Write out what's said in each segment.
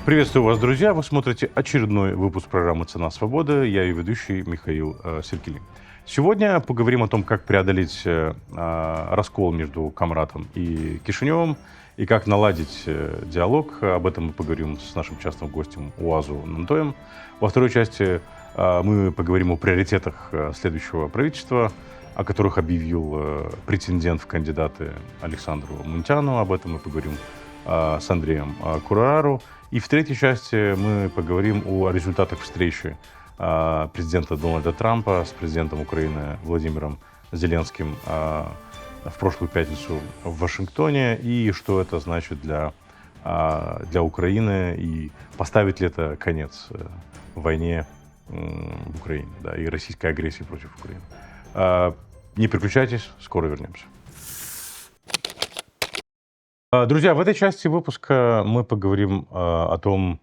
Приветствую вас, друзья! Вы смотрите очередной выпуск программы «Цена свободы». Я ее ведущий Михаил Серкилин. Сегодня поговорим о том, как преодолеть раскол между Камратом и Кишиневым и как наладить диалог. Об этом мы поговорим с нашим частым гостем Уазу Нантоем. Во второй части мы поговорим о приоритетах следующего правительства, о которых объявил претендент в кандидаты Александру Мунтяну. Об этом мы поговорим с Андреем Курару. И в третьей части мы поговорим о результатах встречи президента Дональда Трампа с президентом Украины Владимиром Зеленским в прошлую пятницу в Вашингтоне и что это значит для Украины и поставит ли это конец войне в Украине, да, и российской агрессии против Украины. Не переключайтесь, скоро вернемся. Друзья, в этой части выпуска мы поговорим о том,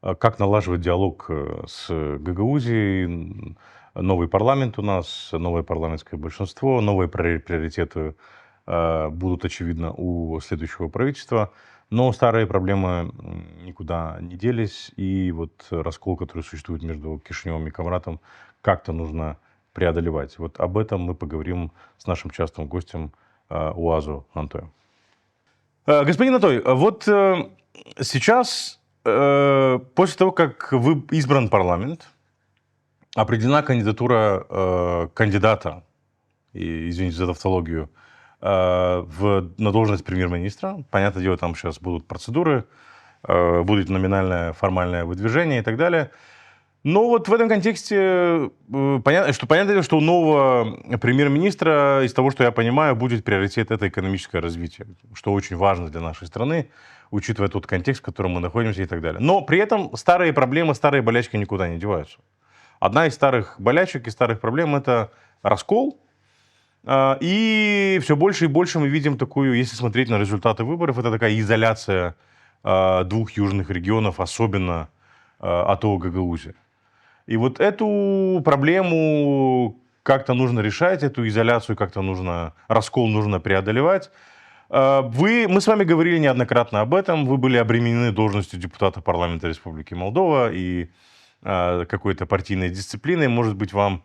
как налаживать диалог с Гагаузией. Новый парламент у нас, новое парламентское большинство, новые приоритеты будут, очевидно, у следующего правительства. Но старые проблемы никуда не делись. И вот раскол, который существует между Кишиневым и Камратом, как-то нужно преодолевать. Вот об этом мы поговорим с нашим частым гостем Уазу Нантоем. Господин Натой, вот сейчас, после того, как вы избран парламент, определена кандидатура кандидата, извините за тавтологию, на должность премьер-министра. Понятное дело, там сейчас будут процедуры, будет номинальное формальное выдвижение и так далее. Но вот в этом контексте понятно, что у нового премьер-министра, из того, что я понимаю, будет приоритет это экономическое развитие, что очень важно для нашей страны, учитывая тот контекст, в котором мы находимся и так далее. Но при этом старые проблемы, старые болячки никуда не деваются. Одна из старых болячек и старых проблем – это раскол. И все больше и больше мы видим такую, если смотреть на результаты выборов, это такая изоляция двух южных регионов, особенно АТО Гагаузии. И вот эту проблему как-то нужно решать, эту изоляцию как-то нужно, раскол нужно преодолевать. Мы с вами говорили неоднократно об этом. Вы были обременены должностью депутата парламента Республики Молдова и какой-то партийной дисциплиной. Может быть, вам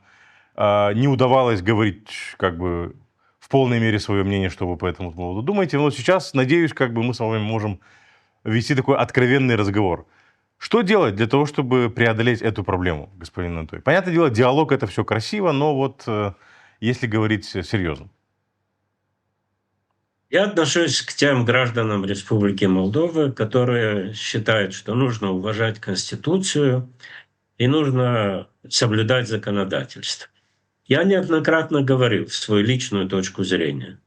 не удавалось говорить как бы в полной мере свое мнение, что вы по этому поводу думаете. Но сейчас, надеюсь, как бы мы с вами можем вести такой откровенный разговор. Что делать для того, чтобы преодолеть эту проблему, господин Натой? Понятное дело, диалог – это все красиво, но вот если говорить серьезно. Я отношусь к тем гражданам Республики Молдова, которые считают, что нужно уважать Конституцию и нужно соблюдать законодательство. Я неоднократно говорил свою личную точку зрения,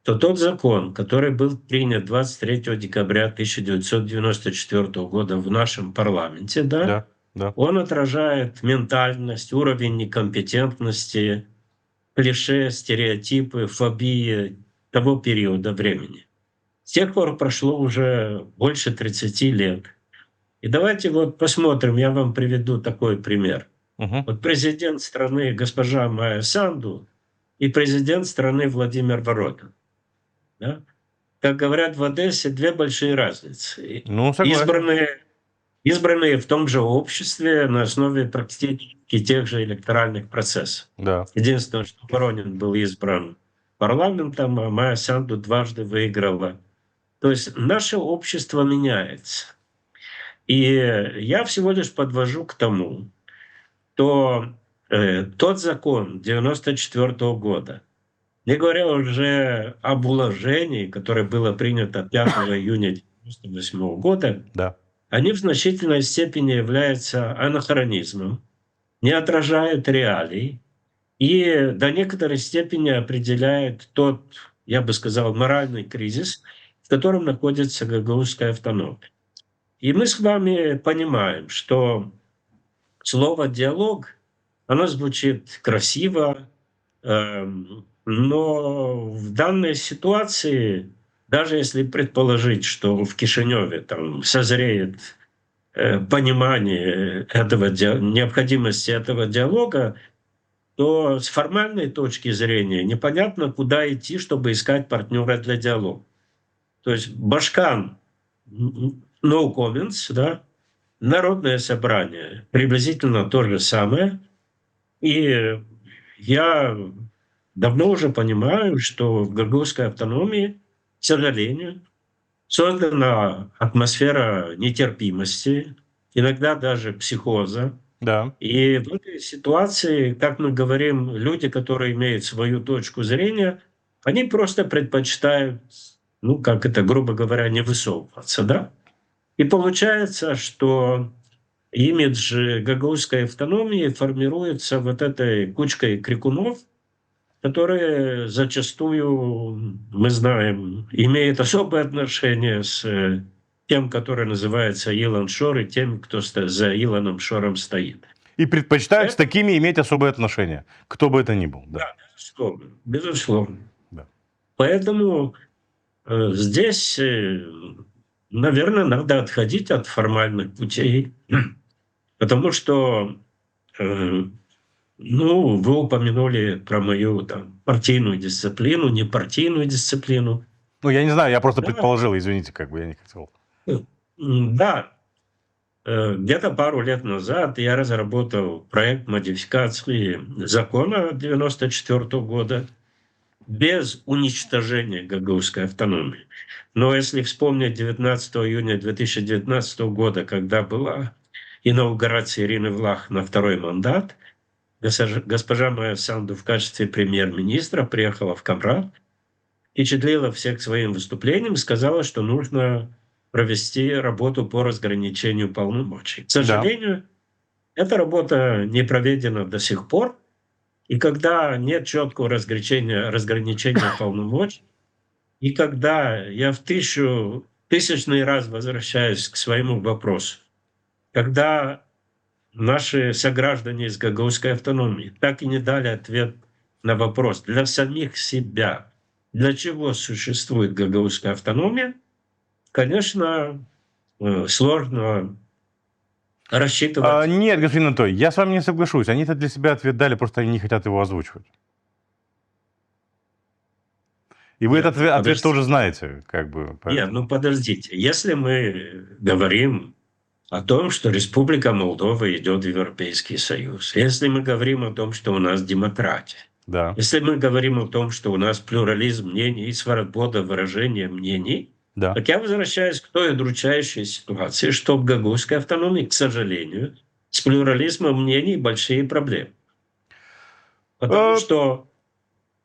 что тот закон, который был принят 23 декабря 1994 года в нашем парламенте, Да. он отражает ментальность, уровень некомпетентности, клише, стереотипы, фобии того периода времени. С тех пор прошло уже больше 30 лет. И давайте вот посмотрим, я вам приведу такой пример. Вот президент страны госпожа Майя Санду и президент страны Владимир Воронин. Да? Как говорят в Одессе, две большие разницы. Ну, согласен. Избранные в том же обществе на основе практически тех же электоральных процессов. Да. Единственное, что Воронин был избран парламентом, а Майя Санду дважды выиграла. То есть наше общество меняется. И я всего лишь подвожу к тому, что тот закон 1994 года, не говоря уже об уложении, которое было принято 5 июня 1998 года, Да. они в значительной степени являются анахронизмом, не отражают реалий и до некоторой степени определяют тот, я бы сказал, моральный кризис, в котором находится гагаузская автономия. И мы с вами понимаем, что слово «диалог», оно звучит красиво, но в данной ситуации, даже если предположить, что в Кишиневе там созреет понимание необходимости этого диалога, то с формальной точки зрения непонятно, куда идти, чтобы искать партнера для диалога. То есть Башкан no comments, да, Народное собрание приблизительно то же самое. И я давно уже понимаю, что в гагаузской автономии, к сожалению, создана атмосфера нетерпимости, иногда даже психоза. Да. И в этой ситуации, как мы говорим, люди, которые имеют свою точку зрения, они просто предпочитают, ну, как это, грубо говоря, не высовываться, да? И получается, что имидж гагаузской автономии формируется вот этой кучкой крикунов, которые зачастую, мы знаем, имеют особое отношение с тем, который называется Илон Шор, и тем, кто за Илоном Шором стоит. И предпочитают с Поэтому, такими иметь особые отношения, кто бы это ни был. Да. да, безусловно, безусловно. Да. Поэтому здесь, наверное, надо отходить от формальных путей, потому что, ну, вы упомянули про мою там партийную дисциплину, непартийную дисциплину. Ну, я не знаю, я просто Да, предположил, извините, как бы я не хотел. да, где-то пару лет назад я разработал проект модификации закона 1994 года без уничтожения гагаузской автономии. Но если вспомнить 19 июня 2019 года, когда была инаугурация Ирины Влах на второй мандат, госпожа Майя Санду в качестве премьер-министра приехала в Камрад, впечатлила всех своим выступлением, сказала, что нужно провести работу по разграничению полномочий. К Да. сожалению, эта работа не проведена до сих пор, и когда нет четкого разграничения полномочий, и когда я в тысячный раз возвращаюсь к своему вопросу, когда наши сограждане из гагаузской автономии так и не дали ответ на вопрос для самих себя, для чего существует гагаузская автономия, конечно, сложно рассчитывать. Нет, господин Анатолий, я с вами не соглашусь. Они-то для себя ответ дали, просто они не хотят его озвучивать. И вы Нет, этот ответ подождите. тоже знаете, как бы. Нет, Поэтому. ну подождите. Если мы говорим о том, что Республика Молдова идет в Европейский Союз, если мы говорим о том, что у нас демократия, Да, если мы говорим о том, что у нас плюрализм мнений и свобода выражения мнений, да. так я возвращаюсь к той удручающей ситуации, что в гагаузской автономии, к сожалению, с плюрализмом мнений большие проблемы. Потому Э, что,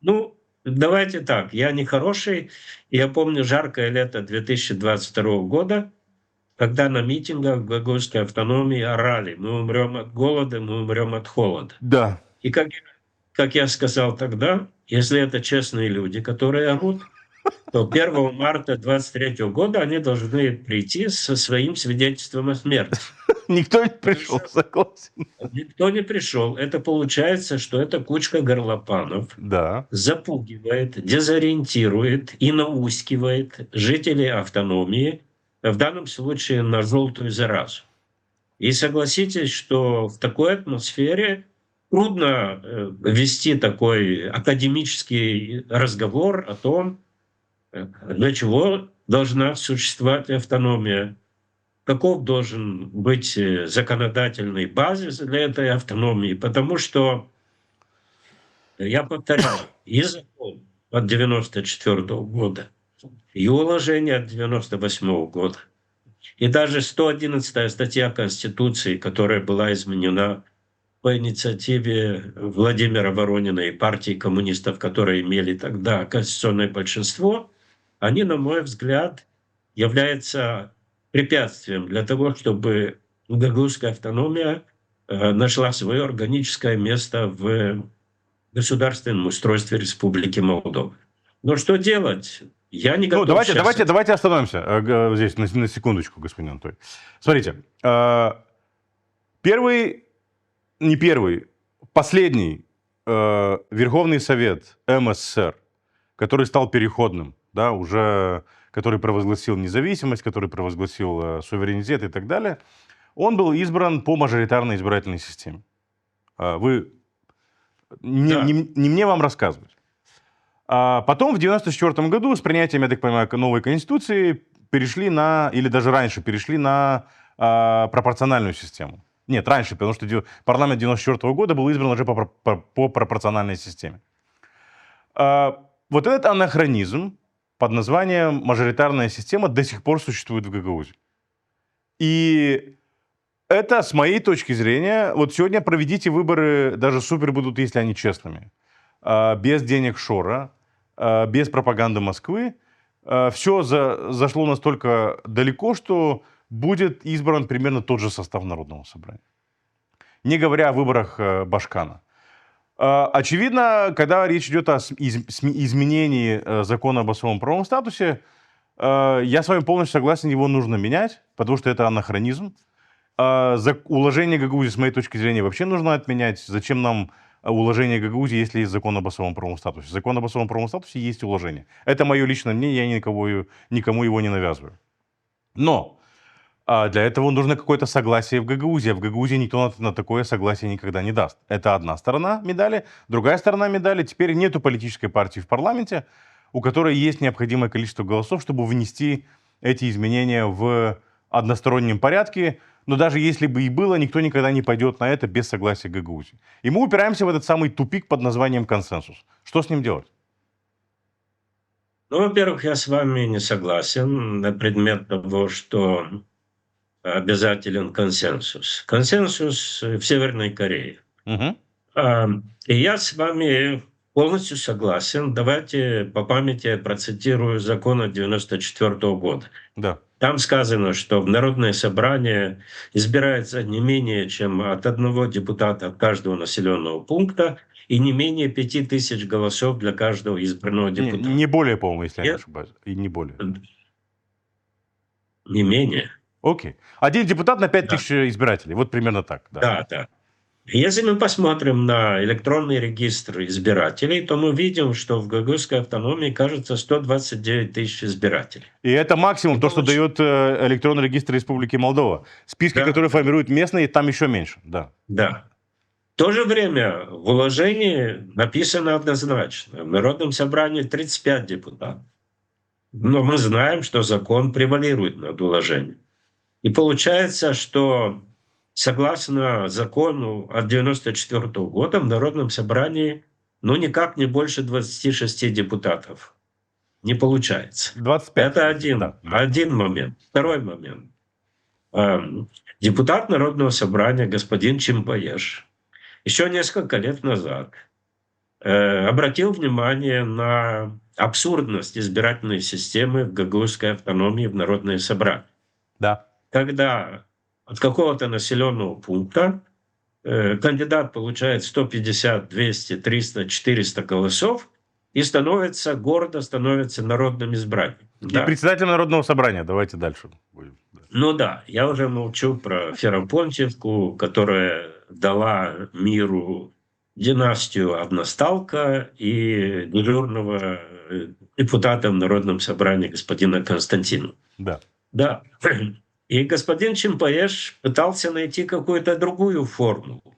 ну, давайте так, я не хороший. Я помню жаркое лето 2022 года, когда на митингах в гагаузской автономии орали: «Мы умрем от голода, мы умрем от холода». Да. И как я сказал тогда, если это честные люди, которые орут, то 1 марта 2023 года они должны прийти со своим свидетельством о смерти. Никто не Потому пришел, что согласен. никто не пришел. Это получается, что эта кучка горлопанов Да. запугивает, дезориентирует и наускивает жителей автономии, в данном случае на желтую заразу. И согласитесь, что в такой атмосфере трудно вести такой академический разговор о том, для чего должна существовать автономия, каков должен быть законодательный базис для этой автономии, потому что, я повторяю, и закон от 1994 года, и уложение от 1998 года, и даже 111 статья Конституции, которая была изменена по инициативе Владимира Воронина и партии коммунистов, которые имели тогда конституционное большинство, они, на мой взгляд, являются препятствием для того, чтобы гагаузская автономия нашла свое органическое место в государственном устройстве Республики Молдова. Но что делать? Я не Ну, готов сейчас. давайте остановимся здесь на секундочку, господин Анатолий. Смотрите, последний Верховный Совет МССР, который стал переходным, да, уже, который провозгласил независимость, который провозгласил суверенитет и так далее, он был избран по мажоритарной избирательной системе. Вы не мне вам рассказывать. А потом в 1994 году с принятием, я так понимаю, новой конституции перешли на, или даже раньше перешли на пропорциональную систему. Нет, раньше, потому что парламент 94 года был избран уже по пропорциональной системе. Вот этот анахронизм под названием мажоритарная система до сих пор существует в Гагаузии. И это, с моей точки зрения, вот сегодня проведите выборы, даже супер будут, если они честными, без денег Шора, без пропаганды Москвы. Все зашло настолько далеко, что будет избран примерно тот же состав Народного собрания. Не говоря о выборах Башкана. Очевидно, когда речь идет о изменении закона об особом правовом статусе, я с вами полностью согласен, его нужно менять, потому что это анахронизм. Уложение Гагаузии, с моей точки зрения, вообще нужно отменять. Зачем нам уложение Гагаузии, если есть закон об особом правовом статусе? Закон об особом правовом статусе есть уложение. Это мое личное мнение, я никому его не навязываю. Но для этого нужно какое-то согласие в Гагаузии. А в Гагаузии никто на такое согласие никогда не даст. Это одна сторона медали. Другая сторона медали. Теперь нету политической партии в парламенте, у которой есть необходимое количество голосов, чтобы внести эти изменения в одностороннем порядке. Но даже если бы и было, никто никогда не пойдет на это без согласия Гагаузии. И мы упираемся в этот самый тупик под названием консенсус. Что с ним делать? Ну, во-первых, я с вами не согласен на предмет того, что обязателен консенсус. Консенсус в Северной Корее. Угу. И я с вами полностью согласен. Давайте по памяти процитирую закон от 1994 года. Да. Там сказано, что в Народное собрание избирается не менее чем от одного депутата от каждого населенного пункта и не менее 5000 голосов для каждого избранного депутата. Не более, по-моему, если я не ошибаюсь. И не более. Не менее. Окей. Один депутат на 5000 избирателей. Вот примерно так. Да. Если мы посмотрим на электронный регистр избирателей, то мы видим, что в Гагаузской автономии, кажется, 129 тысяч избирателей. И это максимум, то, что дает электронный регистр Республики Молдова. Списки, которые формируют местные, там еще меньше. Да. В то же время в уложении написано однозначно. В Народном собрании 35 депутатов. Но мы знаем, что закон превалирует над уложением. И получается, что согласно закону от 1994 года в Народном собрании никак не больше 26 депутатов. Не получается. 25. Это один момент. Второй момент. Депутат Народного собрания господин Чимпаеш еще несколько лет назад обратил внимание на абсурдность избирательной системы в Гагаузской автономии в Народное собрание. Да. Когда от какого-то населенного пункта кандидат получает 150, 200, 300, 400 голосов и гордо становится народным избранником. И председателем Народного собрания. Давайте дальше будем. Я уже молчу про Ферапонтьевку, которая дала миру династию Односталка и дежурного депутата в Народном собрании господина Константина. Да. И господин Чимпаеш пытался найти какую-то другую формулу.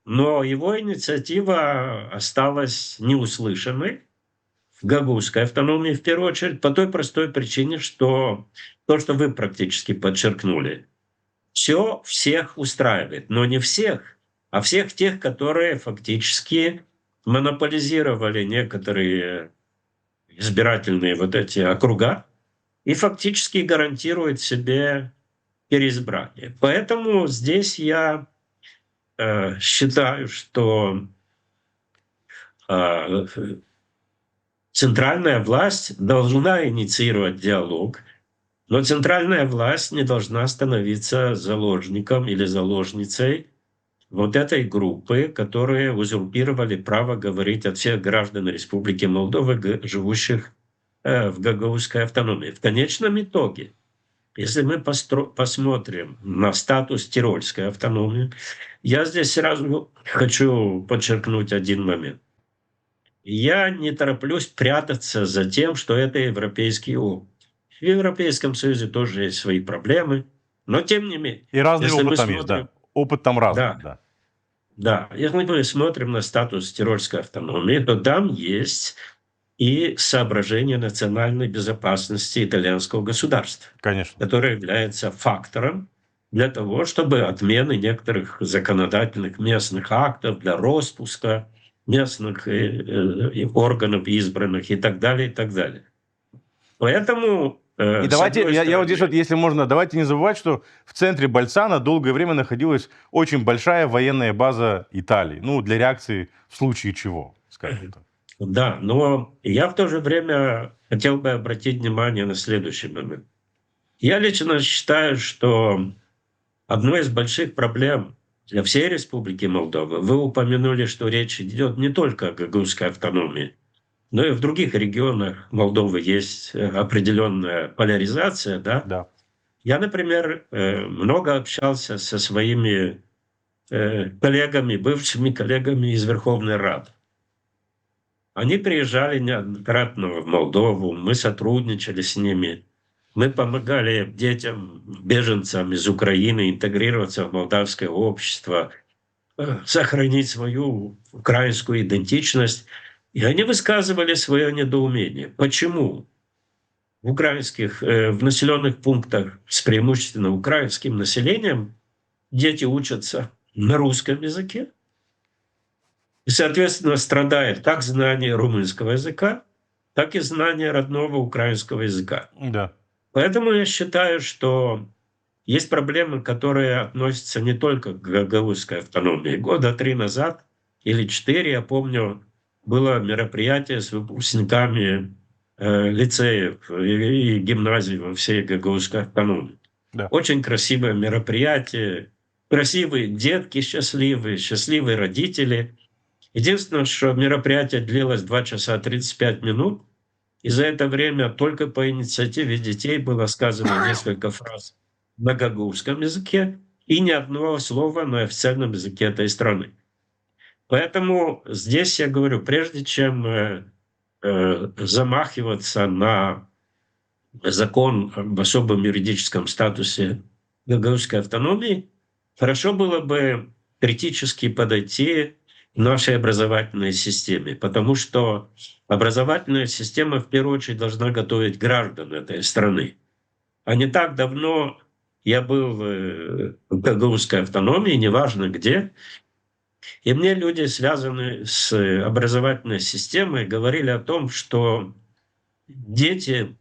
Но его инициатива осталась неуслышанной в Гагаузской автономии, в первую очередь, по той простой причине, что то, что вы практически подчеркнули, все всех устраивает. Но не всех, а всех тех, которые фактически монополизировали некоторые избирательные вот эти округа, и фактически гарантирует себе переизбрание. Поэтому здесь я считаю, что центральная власть должна инициировать диалог, но центральная власть не должна становиться заложником или заложницей вот этой группы, которые узурпировали право говорить от всех граждан Республики Молдова, живущих в Гагаузской автономии. В конечном итоге, если мы посмотрим на статус Тирольской автономии, я здесь сразу хочу подчеркнуть один момент. Я не тороплюсь прятаться за тем, что это европейский опыт. В Европейском Союзе тоже есть свои проблемы, но тем не менее. И разный опыт там есть, да. Опыт там разный, да. Если мы смотрим на статус Тирольской автономии, то там есть и соображение национальной безопасности итальянского государства, конечно, которое является фактором, для того, чтобы отмены некоторых законодательных местных актов, для распуска местных органов избранных и так далее, и так далее. Поэтому, И с давайте, одной я вот здесь вот, стороны, если можно, давайте не забывать, что в центре Больцана долгое время находилась очень большая военная база Италии. Ну, для реакции в случае чего, скажем так. да, но я в то же время хотел бы обратить внимание на следующий момент. Я лично считаю, что одной из больших проблем для всей Республики Молдова, вы упомянули, что речь идет не только о гагаузской автономии, но и в других регионах Молдовы есть определенная поляризация, да. Да. Я, например, много общался со своими коллегами, бывшими коллегами из Верховной Рады. Они приезжали неоднократно в Молдову, мы сотрудничали с ними, мы помогали детям, беженцам из Украины интегрироваться в молдавское общество, сохранить свою украинскую идентичность. И они высказывали свое недоумение. Почему в населенных пунктах с преимущественно украинским населением дети учатся на русском языке, и, соответственно, страдает как знание румынского языка, так и знание родного украинского языка. Да. Поэтому я считаю, что есть проблемы, которые относятся не только к гагаузской автономии. Года 3 назад или 4, я помню, было мероприятие с выпускниками лицеев и гимназий во всей гагаузской автономии. Да. Очень красивое мероприятие, красивые детки счастливые, счастливые родители. Единственное, что мероприятие длилось 2 часа 35 минут, и за это время только по инициативе детей было сказано несколько фраз на гагаузском языке и ни одного слова на официальном языке этой страны. Поэтому здесь я говорю, прежде чем замахиваться на закон об особом юридическом статусе гагаузской автономии, хорошо было бы критически подойти к нашей образовательной системе, потому что образовательная система в первую очередь должна готовить граждан этой страны. А не так давно я был в гагаузской автономии, неважно где, и мне люди, связанные с образовательной системой, говорили о том, что дети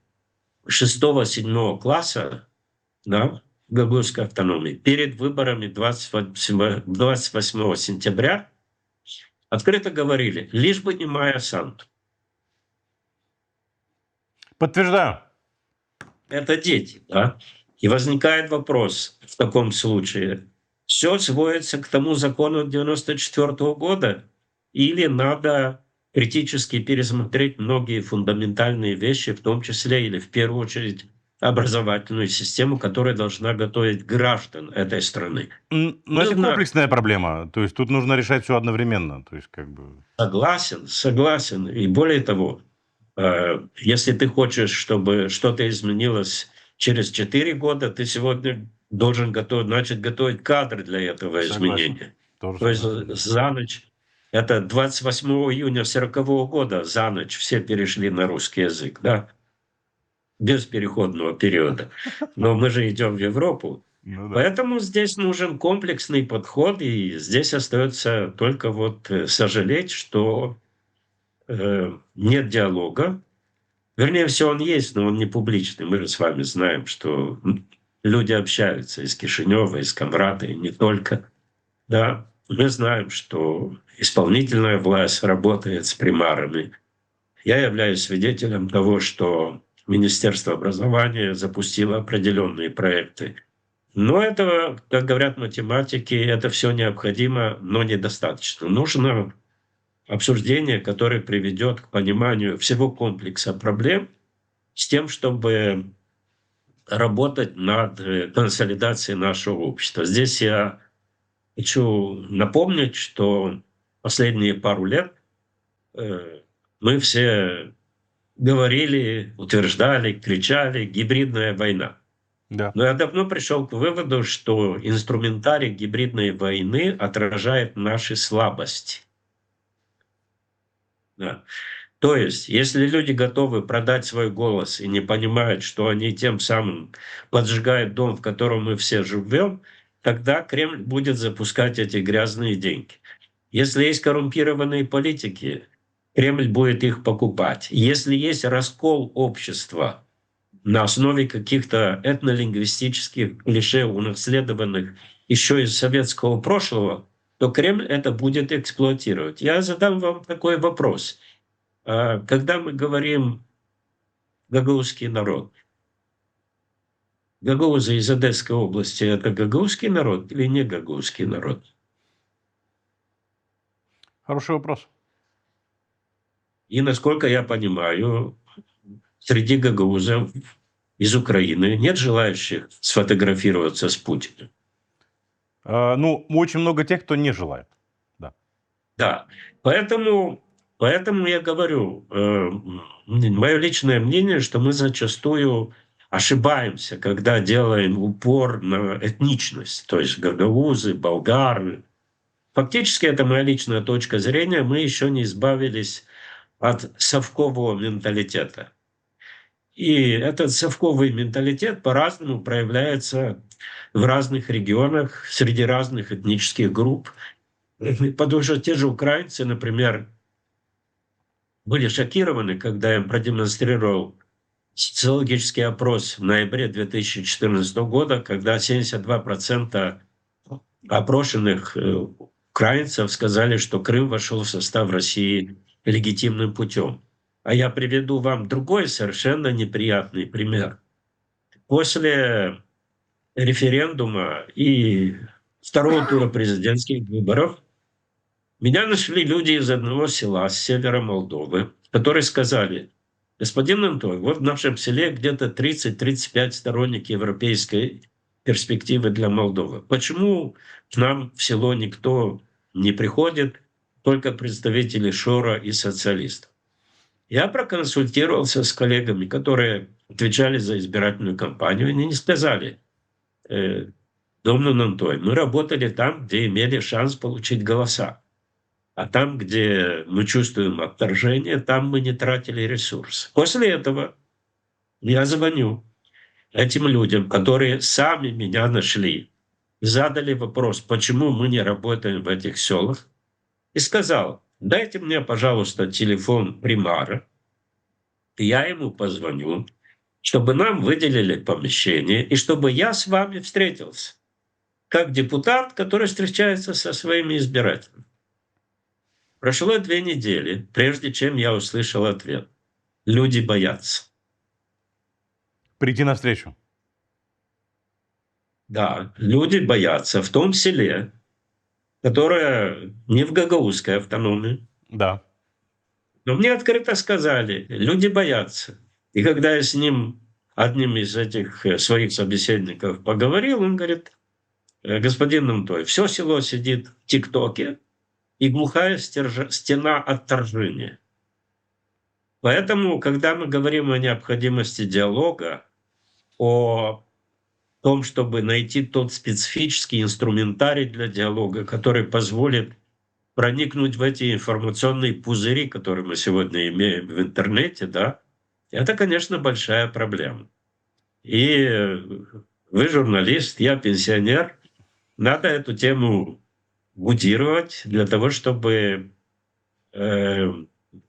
6-7 класса, да, гагаузской автономии перед выборами 28 сентября открыто говорили, лишь бы не Майя Санду. Подтверждаю. Это дети, да? И возникает вопрос в таком случае, все сводится к тому закону 94 года или надо критически пересмотреть многие фундаментальные вещи, в том числе или в первую очередь образовательную систему, которая должна готовить граждан этой страны. Но это комплексная проблема. То есть тут нужно решать все одновременно. То есть как бы... Согласен. И более того, если ты хочешь, чтобы что-то изменилось через 4 года, ты сегодня должен начать готовить кадры для этого изменения. То есть за ночь, это 28 июня 1940 года, за ночь все перешли на русский язык, да? Без переходного периода. Но мы же идем в Европу. Ну, да. Поэтому здесь нужен комплексный подход, и здесь остается только вот сожалеть, что нет диалога. Вернее, все он есть, но он не публичный. Мы же с вами знаем, что люди общаются из Кишинева, из Камрата, и не только. Да, мы знаем, что исполнительная власть работает с примарами. Я являюсь свидетелем того, что Министерство образования запустило определенные проекты. Но это, как говорят математики, это все необходимо, но недостаточно. Нужно обсуждение, которое приведет к пониманию всего комплекса проблем с тем, чтобы работать над консолидацией нашего общества. Здесь я хочу напомнить, что последние пару лет мы все говорили, утверждали, кричали «гибридная война». Да. Но я давно пришел к выводу, что инструментарий гибридной войны отражает наши слабости. Да. То есть, если люди готовы продать свой голос и не понимают, что они тем самым поджигают дом, в котором мы все живем, тогда Кремль будет запускать эти грязные деньги. Если есть коррумпированные политики, Кремль будет их покупать. Если есть раскол общества на основе каких-то этнолингвистических клише, унаследованных еще из советского прошлого, то Кремль это будет эксплуатировать. Я задам вам такой вопрос. Когда мы говорим «гагаузский народ», гагаузы из Одесской области — это гагаузский народ или не гагаузский народ? Хороший вопрос. И, насколько я понимаю, среди гагаузов из Украины нет желающих сфотографироваться с Путиным. Ну, очень много тех, кто не желает. Да. Да, поэтому я говорю, мое личное мнение, что мы зачастую ошибаемся, когда делаем упор на этничность, то есть гагаузы, болгары. Фактически, это моя личная точка зрения, мы еще не избавились от совкового менталитета. И этот совковый менталитет по-разному проявляется в разных регионах, среди разных этнических групп. Потому что те же украинцы, например, были шокированы, когда я им продемонстрировал социологический опрос в ноябре 2014 года, когда 72% опрошенных украинцев сказали, что Крым вошел в состав России легитимным путем. А я приведу вам другой совершенно неприятный пример. После референдума и второго тура президентских выборов меня нашли люди из одного села с севера Молдовы, которые сказали: господин Антой, вот в нашем селе где-то 30-35 сторонников европейской перспективы для Молдовы. Почему к нам в село никто не приходит, только представители Шора и социалистов? Я проконсультировался с коллегами, которые отвечали за избирательную кампанию, и они не сказали: Домнун Антой, мы работали там, где имели шанс получить голоса. А там, где мы чувствуем отторжение, там мы не тратили ресурсы. После этого я звоню этим людям, которые сами меня нашли, задали вопрос, почему мы не работаем в этих селах, и сказал: дайте мне, пожалуйста, телефон примара, и я ему позвоню, чтобы нам выделили помещение, и чтобы я с вами встретился, как депутат, который встречается со своими избирателями. Прошло 2 недели, прежде чем я услышал ответ. Люди боятся. Прийти навстречу. Да, люди боятся в том селе, которое не в гагаузской автономии. Да. Но мне открыто сказали, люди боятся. И когда я с ним, одним из этих своих собеседников поговорил, он говорит: господин Намтой, все село сидит в ТикТоке, и глухая стена отторжения. Поэтому, когда мы говорим о необходимости диалога, о том, чтобы найти тот специфический инструментарий для диалога, который позволит проникнуть в эти информационные пузыри, которые мы сегодня имеем в интернете, да, это, конечно, большая проблема. И вы журналист, я пенсионер, надо эту тему гудировать для того, чтобы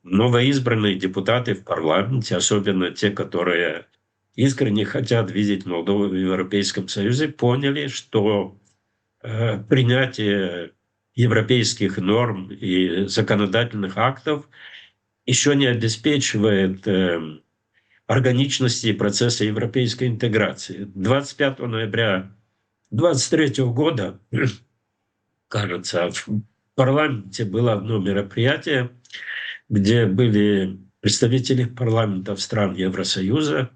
новоизбранные депутаты в парламенте, особенно те, которые искренне хотят видеть Молдову в Европейском Союзе, поняли, что принятие европейских норм и законодательных актов еще не обеспечивает органичности процесса европейской интеграции. 25 ноября 2023 года, кажется, в парламенте было одно мероприятие, где были представители парламентов стран Евросоюза.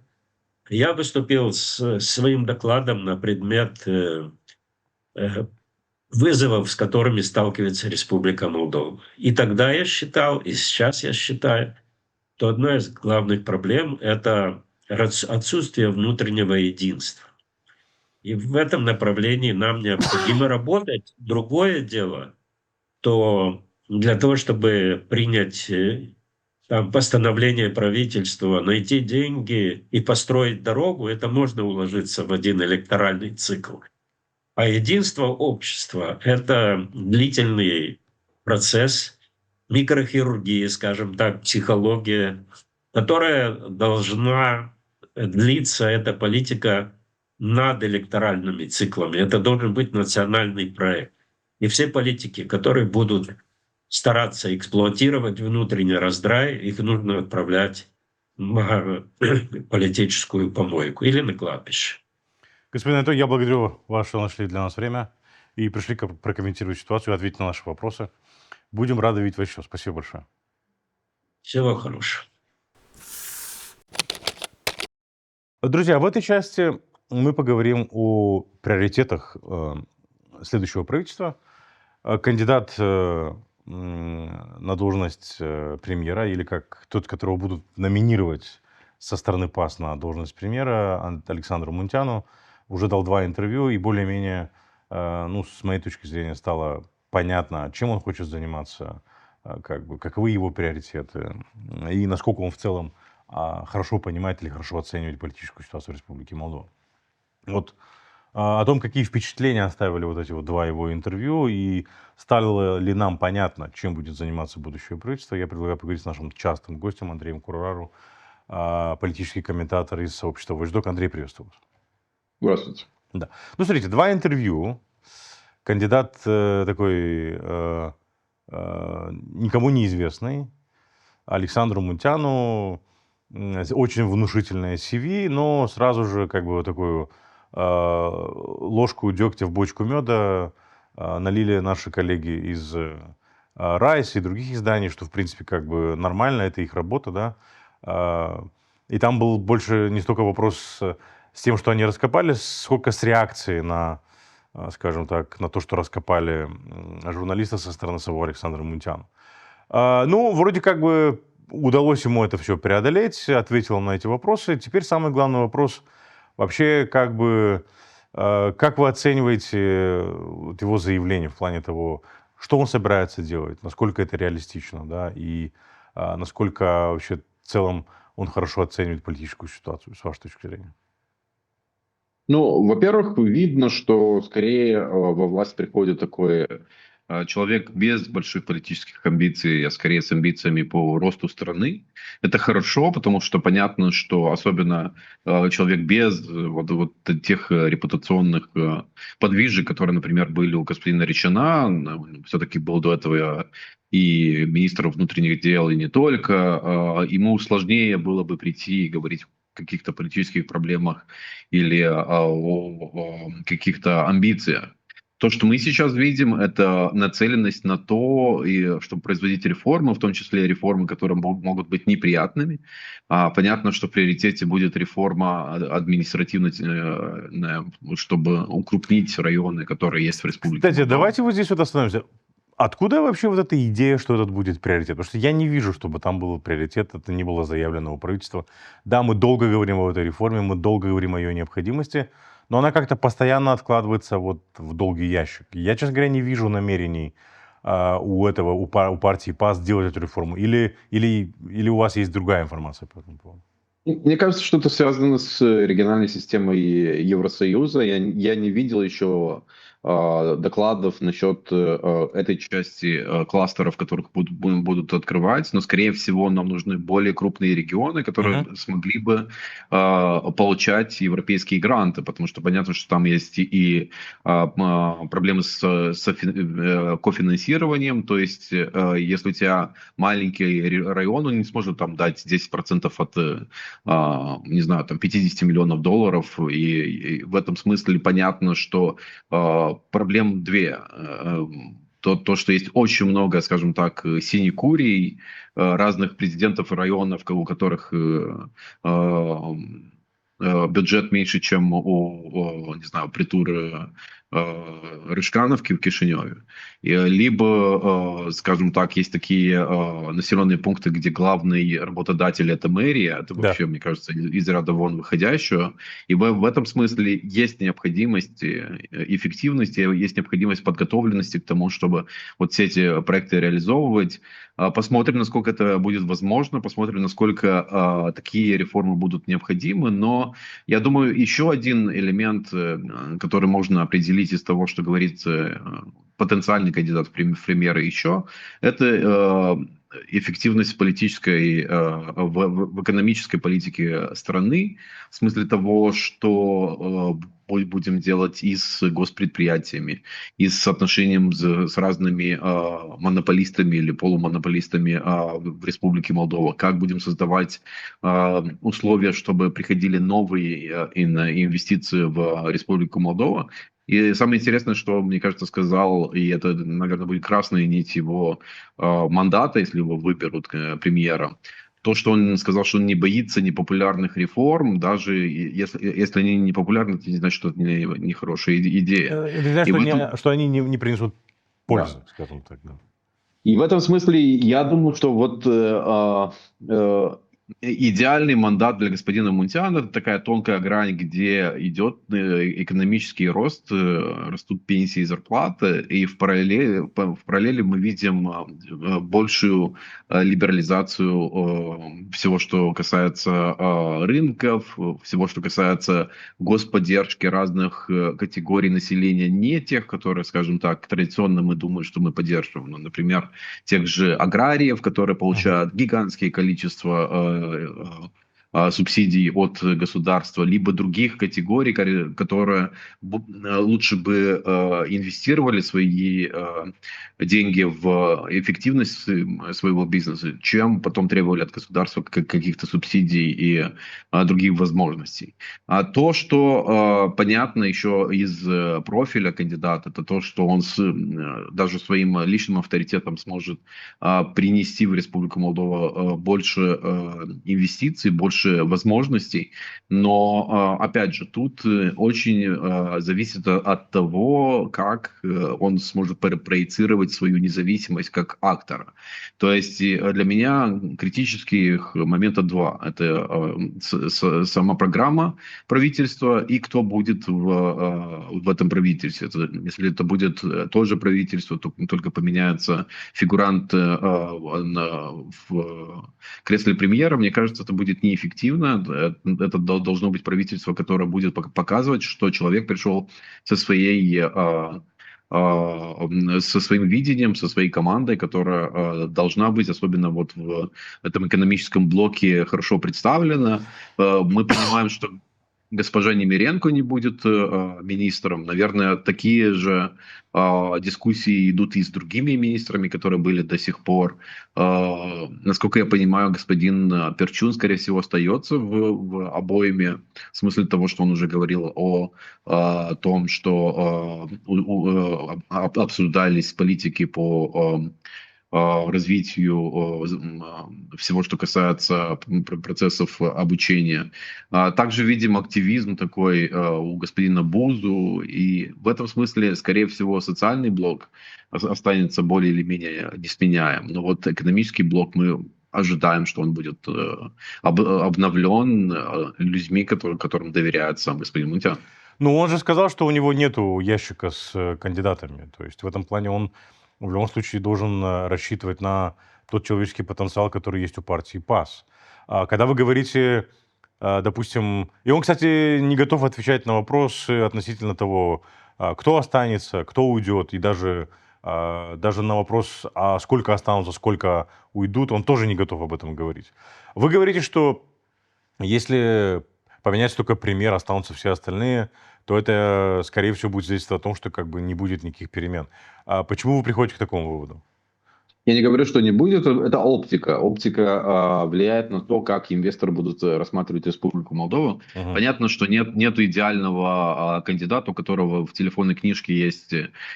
Я выступил с своим докладом на предмет вызовов, с которыми сталкивается Республика Молдова. И тогда я считал, и сейчас я считаю, что одна из главных проблем — это отсутствие внутреннего единства. И в этом направлении нам необходимо работать. Другое дело, то для того, чтобы принять там постановление правительства, найти деньги и построить дорогу, это можно уложиться в один электоральный цикл. А единство общества — это длительный процесс микрохирургии, скажем так, психология, которая должна длиться, эта политика, над электоральными циклами. Это должен быть национальный проект. И все политики, которые будут стараться эксплуатировать внутренний раздрай, их нужно отправлять в политическую помойку или на кладбище. Господин Анатолий, я благодарю вас, что нашли для нас время и пришли прокомментировать ситуацию, ответить на наши вопросы. Будем рады видеть вас еще. Спасибо большое. Всего хорошего. Друзья, в этой части мы поговорим о приоритетах следующего правительства. Кандидат на должность премьера, или как тот, которого будут номинировать со стороны ПАС на должность премьера, Александру Мунтяну, уже дал 2 интервью, и более-менее, ну, с моей точки зрения, стало понятно, чем он хочет заниматься, как бы, каковы его приоритеты, и насколько он в целом хорошо понимает или хорошо оценивает политическую ситуацию в Республике Молдова. Вот о том, какие впечатления оставили вот эти вот 2 его интервью, и стало ли нам понятно, чем будет заниматься будущее правительство, я предлагаю поговорить с нашим частым гостем Андреем Курару, политический комментатор из сообщества Watchdog. Андрей, приветствую вас. Здравствуйте. Да. Ну, смотрите, 2 интервью. Кандидат такой никому неизвестный. Александру Мунтяну очень внушительное CV, но сразу же как бы вот такую ложку дегтя в бочку меда налили наши коллеги из Райс и других изданий, что в принципе как бы нормально, это их работа, да. И там был больше не столько вопрос с тем, что они раскопали, сколько с реакцией на, скажем так, на то, что раскопали журналисты со стороны самого Александра Мунтяна. Ну, вроде как бы удалось ему это все преодолеть, ответил он на эти вопросы. Теперь самый главный вопрос вообще, как бы, как вы оцениваете вот его заявление в плане того, что он собирается делать, насколько это реалистично, да, и насколько вообще в целом он хорошо оценивает политическую ситуацию, с вашей точки зрения? Ну, во-первых, видно, что скорее во власть приходит такой человек без больших политических амбиций, а скорее с амбициями по росту страны. Это хорошо, потому что понятно, что особенно человек без вот тех репутационных подвижек, которые, например, были у господина Речана, все-таки был до этого и министр внутренних дел, и не только, ему сложнее было бы прийти и говорить о каких-то политических проблемах или о каких-то амбициях. То, что мы сейчас видим, это нацеленность на то, и чтобы производить реформы, в том числе реформы, которые могут быть неприятными. Понятно, что в приоритете будет реформа административная, чтобы укрупнить районы, которые есть в Республике Кстати, Молдова. давайте вот здесь вот остановимся. Откуда вообще вот эта идея, что этот будет приоритет? Потому что я не вижу, чтобы там был приоритет, это не было заявлено у правительства. Да, мы долго говорим об этой реформе, мы долго говорим о ее необходимости, но она как-то постоянно откладывается вот в долгий ящик. Я, честно говоря, не вижу намерений у партии ПАС сделать эту реформу. Или у вас есть другая информация по этому поводу? Мне кажется, что это связано с региональной системой Евросоюза. Я не видел еще докладов насчет этой части кластеров, которых будут открывать, но, скорее всего, нам нужны более крупные регионы, которые смогли бы получать европейские гранты, потому что понятно, что там есть и проблемы с кофинансированием, то есть если у тебя маленький район, он не сможет там дать 10% от не знаю, там 50 миллионов долларов, и в этом смысле понятно, что проблем 2. То, что есть очень много, скажем так, синекурий, разных президентов районов, у которых бюджет меньше, чем у не знаю, притур Рыжкановки в Кишиневе. Либо, скажем так, есть такие населенные пункты, где главный работодатель — это мэрия. Это Да. вообще, мне кажется, из ряда вон выходящего. И в этом смысле есть необходимость эффективности, есть необходимость подготовленности к тому, чтобы вот все эти проекты реализовывать. Посмотрим, насколько это будет возможно, посмотрим, насколько такие реформы будут необходимы. Но я думаю, еще один элемент, который можно определить из того, что говорит потенциальный кандидат в премьеры еще, это эффективность политической, в экономической политике страны, в смысле того, что будем делать и с госпредприятиями, и с отношением с разными монополистами или полумонополистами в Республике Молдова, как будем создавать условия, чтобы приходили новые инвестиции в Республику Молдова. И самое интересное, что, мне кажется, сказал, и это, наверное, будет красная нить его мандата, если его выберут премьером, то, что он сказал, что он не боится непопулярных реформ, даже если они не популярны, это не значит, что это не хорошая идея. Это не значит, И что, в этом, что они не принесут да. пользы, скажем так. Да. И в этом смысле я думаю, что вот идеальный мандат для господина Мунтиана — это такая тонкая грань, где идет экономический рост, растут пенсии и зарплаты, и в параллели мы видим большую либерализацию всего, что касается рынков, всего, что касается господдержки разных категорий населения, не тех, которые, скажем так, традиционно мы думаем, что мы поддерживаем. Ну, например, тех же аграриев, которые получают гигантские количества субсидий от государства, либо других категорий, которые лучше бы инвестировали свои деньги в эффективность своего бизнеса, чем потом требовали от государства каких-то субсидий и других возможностей. А то, что понятно еще из профиля кандидата, это то, что он даже своим личным авторитетом сможет принести в Республику Молдова больше инвестиций, больше возможностей. Но, опять же, тут очень зависит от того, как он сможет проецировать свою независимость как актора. То есть для меня критических момента два. Это сама программа правительства и кто будет в этом правительстве. Если это будет тоже правительство, то только поменяется фигурант в кресле премьера. Мне кажется, это будет неэффективно. Это должно быть правительство, которое будет показывать, что человек пришел со своим видением, со своей командой, которая должна быть, особенно вот в этом экономическом блоке, хорошо представлена. Мы понимаем, что госпожа Немиренко не будет министром. Наверное, такие же дискуссии идут и с другими министрами, которые были до сих пор. Насколько я понимаю, господин Перчун, скорее всего, остается в обойме, в смысле того, что он уже говорил о том, что обсуждались политики по развитию всего, что касается процессов обучения. Также видим активизм такой у господина Бузу, и в этом смысле, скорее всего, социальный блок останется более или менее несменяем. Но вот экономический блок мы ожидаем, что он будет обновлен людьми, которым доверяет сам господин Мунтян. Ну, он же сказал, что у него нету ящика с кандидатами. То есть в этом плане он в любом случае должен рассчитывать на тот человеческий потенциал, который есть у партии ПАС. Когда вы говорите, допустим... И он, кстати, не готов отвечать на вопросы относительно того, кто останется, кто уйдет, и даже на вопрос, а сколько останутся, сколько уйдут, он тоже не готов об этом говорить. Вы говорите, что если поменяется только премьер, останутся все остальные, то это, скорее всего, будет зависеть от того, что как бы не будет никаких перемен. А почему вы приходите к такому выводу? Я не говорю, что не будет, это оптика. Оптика влияет на то, как инвесторы будут рассматривать Республику Молдова. Мгм. Понятно, что нет идеального кандидата, у которого в телефонной книжке есть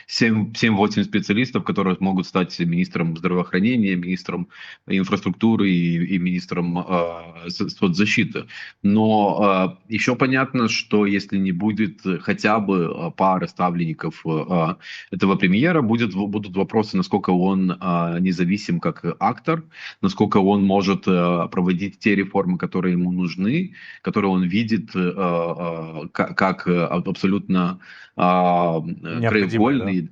7-8 специалистов, которые могут стать министром здравоохранения, министром инфраструктуры и министром соцзащиты. Но еще понятно, что если не будет хотя бы пары ставленников этого премьера, будут вопросы, насколько он независим как актор, насколько он может проводить те реформы, которые ему нужны, которые он видит как абсолютно Необходимое, да? краеугольные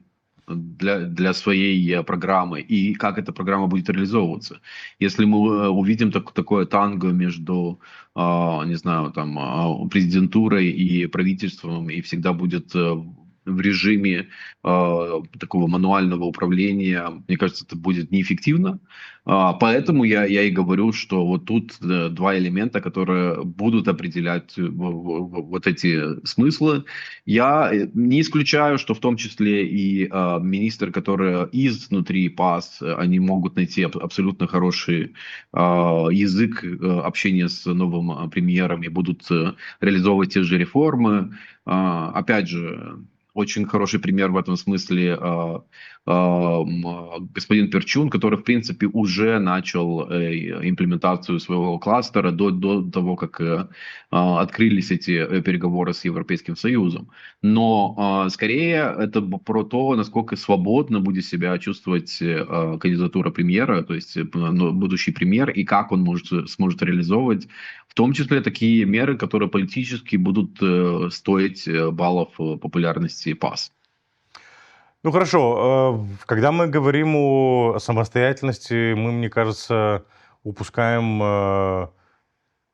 для своей программы, и как эта программа будет реализовываться. Если мы увидим такое танго между, не знаю, там, президентурой и правительством, и всегда будет в режиме такого мануального управления, мне кажется, это будет неэффективно. Поэтому я и говорю, что вот тут два элемента, которые будут определять вот эти смыслы. Я не исключаю, что в том числе и министры, которые изнутри ПАС, они могут найти абсолютно хороший язык общения с новым премьером и будут реализовывать те же реформы. Опять же, очень хороший пример в этом смысле господин Перчун, который, в принципе, уже начал имплементацию своего кластера до того, как открылись эти переговоры с Европейским Союзом. Но скорее это про то, насколько свободно будет себя чувствовать кандидатура премьера, то есть будущий премьер, и как он сможет реализовывать в том числе такие меры, которые политически будут стоить баллов популярности ПАС. Ну хорошо, когда мы говорим о самостоятельности, мы, мне кажется, упускаем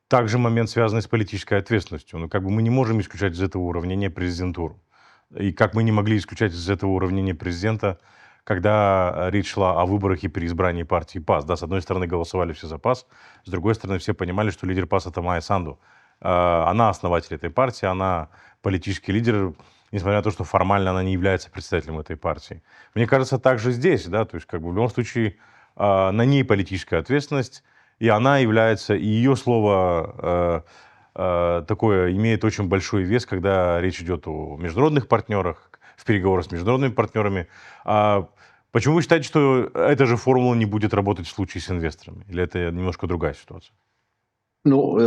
также момент, связанный с политической ответственностью. Ну, как бы мы не можем исключать из этого уравнения президентуру. И как мы не могли исключать из этого уравнения президента, когда речь шла о выборах и переизбрании партии ПАС. Да, с одной стороны, голосовали все за ПАС, с другой стороны, все понимали, что лидер ПАС — это Майя Санду. Она основатель этой партии, она политический лидер, несмотря на то, что формально она не является представителем этой партии. Мне кажется, так же здесь, да, то есть как бы в любом случае на ней политическая ответственность, и она является, и ее слово такое имеет очень большой вес, когда речь идет о международных партнерах, в переговорах с международными партнерами. Почему вы считаете, что эта же формула не будет работать в случае с инвесторами? Или это немножко другая ситуация? Ну,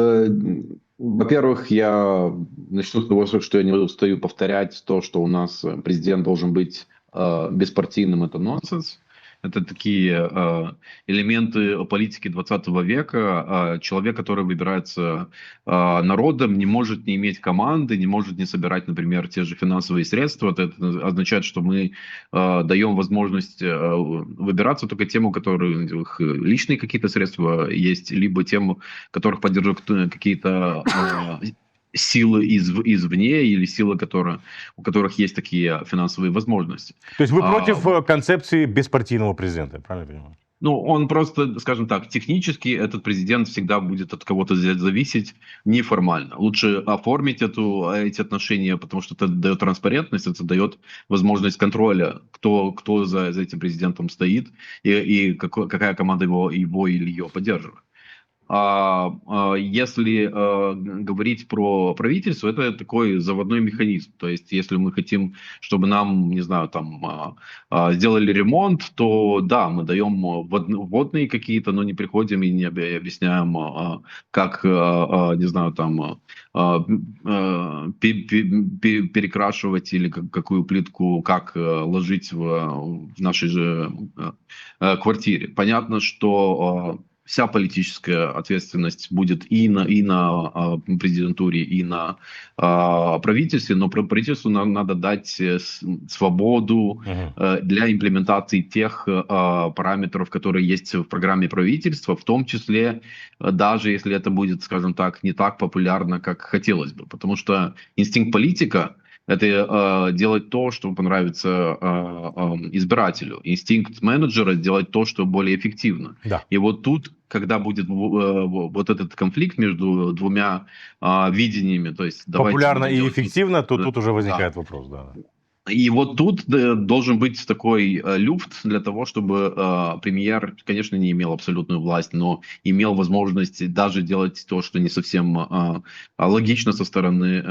во-первых, я начну с того, что я не устаю повторять то, что у нас президент должен быть беспартийным, это нонсенс. Это такие элементы политики 20 века. Человек, который выбирается народом, не может не иметь команды, не может не собирать, например, те же финансовые средства. Это означает, что мы даем возможность выбираться только тем, у которых личные какие-то средства есть, либо тем, которых поддерживают какие-то силы извне или силы, у которых есть такие финансовые возможности. То есть вы против концепции беспартийного президента, я правильно понимаю? Ну, он просто, скажем так, технически этот президент всегда будет от кого-то зависеть неформально. Лучше оформить эти отношения, потому что это дает транспарентность, это дает возможность контроля, кто за этим президентом стоит и какая команда его или ее поддерживает. Если говорить про правительство, это такой заводной механизм. То есть, если мы хотим, чтобы нам, не знаю, там сделали ремонт, то да, мы даем вводные какие-то, но не приходим и не объясняем, как, не знаю, там перекрашивать или какую плитку, как ложить в нашей же квартире. Понятно, что вся политическая ответственность будет и на президентуре, и на правительстве, но правительству надо дать свободу для имплементации тех параметров, которые есть в программе правительства, в том числе, даже если это будет, скажем так, не так популярно, как хотелось бы. Потому что инстинкт политика — это делать то, что понравится избирателю. Инстинкт менеджера — делать то, что более эффективно. Да. И вот тут, когда будет вот этот конфликт между двумя видениями, то есть давайте популярно будем и делать эффективно, то тут уже да, возникает вопрос. Да. И вот тут должен быть такой люфт для того, чтобы премьер, конечно, не имел абсолютную власть, но имел возможность даже делать то, что не совсем логично со стороны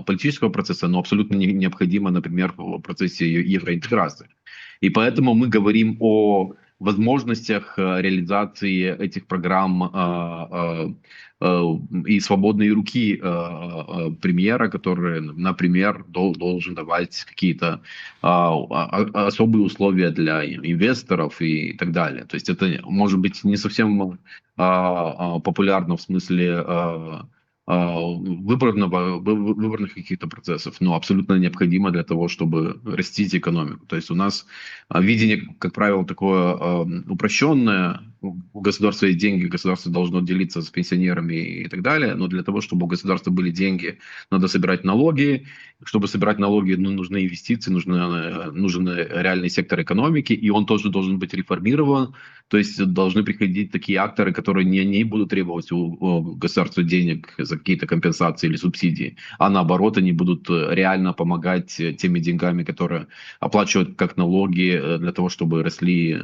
политического процесса, но абсолютно необходимо, например, в процессе евроинтеграции. И поэтому мы говорим о возможностях реализации этих программ и свободной руки премьера, который, например, должен давать какие-то особые условия для инвесторов и так далее. То есть это может быть не совсем популярно в смысле выборных каких-то процессов, но абсолютно необходимо для того, чтобы растить экономику. То есть у нас видение, как правило, такое упрощенное. У государства есть деньги, государство должно делиться с пенсионерами и так далее. Но для того, чтобы у государства были деньги, надо собирать налоги. Чтобы собирать налоги, нужны инвестиции, нужен реальный сектор экономики, и он тоже должен быть реформирован. То есть должны приходить такие акторы, которые не будут требовать у государства денег за какие-то компенсации или субсидии, а наоборот, они будут реально помогать теми деньгами, которые оплачивают как налоги для того, чтобы росли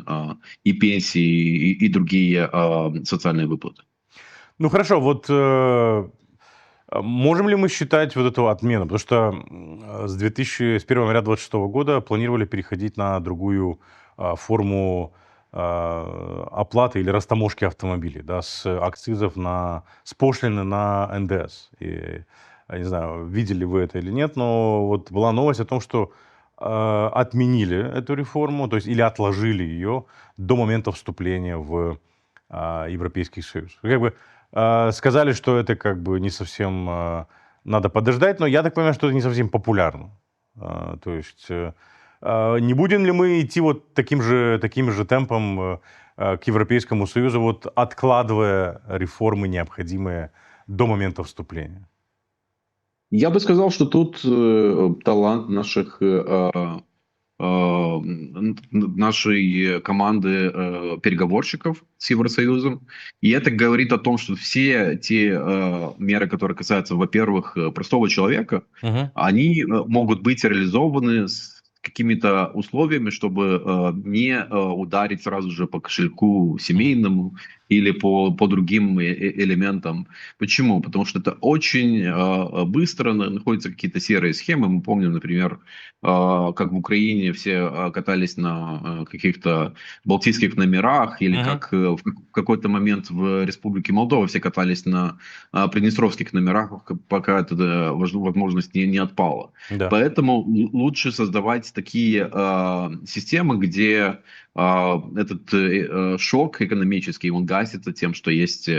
и пенсии, и другие социальные выплаты. Ну хорошо, вот можем ли мы считать вот эту отмену? Потому что с 1 января 2026 года планировали переходить на другую форму оплаты или растаможки автомобилей, да, с акцизов с пошлины на НДС. И, я не знаю, видели вы это или нет, но вот была новость о том, что отменили эту реформу, то есть или отложили ее до момента вступления в Европейский Союз. Как бы сказали, что это как бы не совсем надо подождать, но я так понимаю, что это не совсем популярно. То есть не будем ли мы идти вот таким же темпом к Европейскому Союзу, вот откладывая реформы необходимые до момента вступления? Я бы сказал, что тут талант нашей команды переговорщиков с Евросоюзом. И это говорит о том, что все те меры, которые касаются, во-первых, простого человека, Мгм. они могут быть реализованы с какими-то условиями, чтобы не ударить сразу же по кошельку Мгм. семейному или по другим элементам. Почему? Потому что это очень быстро находятся какие-то серые схемы. Мы помним, например, как в Украине все катались на каких-то балтийских номерах, или Мгм. как в какой-то момент в Республике Молдова все катались на приднестровских номерах, пока эта возможность не отпала. Да. Поэтому лучше создавать такие системы, где этот шок экономический, он гасится тем, что есть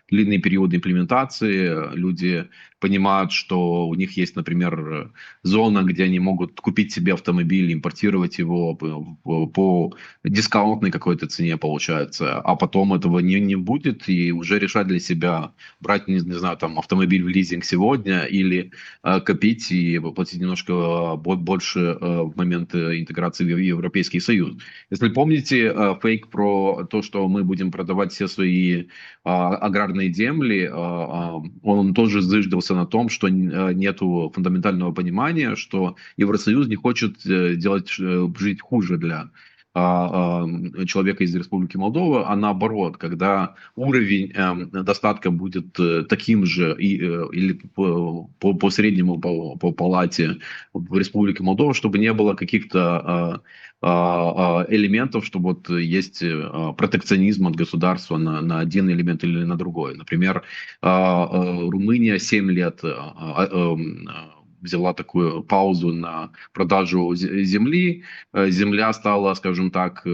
длинные периоды имплементации, люди понимают, что у них есть, например, зона, где они могут купить себе автомобиль, импортировать его по дискаунтной какой-то цене, получается, а потом этого не будет, и уже решать для себя, брать, не знаю, там, автомобиль в лизинг сегодня или копить и платить немножко больше в момент интеграции в Европейский Союз. Если помните фейк про то, что мы будем продавать все свои аграрные земли, он тоже зыждался на том, что нету фундаментального понимания, что Евросоюз не хочет жить хуже для человека из Республики Молдова, а наоборот, когда уровень достатка будет таким же или по среднему по палате в Республике Молдова, чтобы не было каких-то элементов, что вот есть протекционизм от государства на один элемент или на другой. Например, Румыния 7 лет взяла такую паузу на продажу земли. Земля стала, скажем так,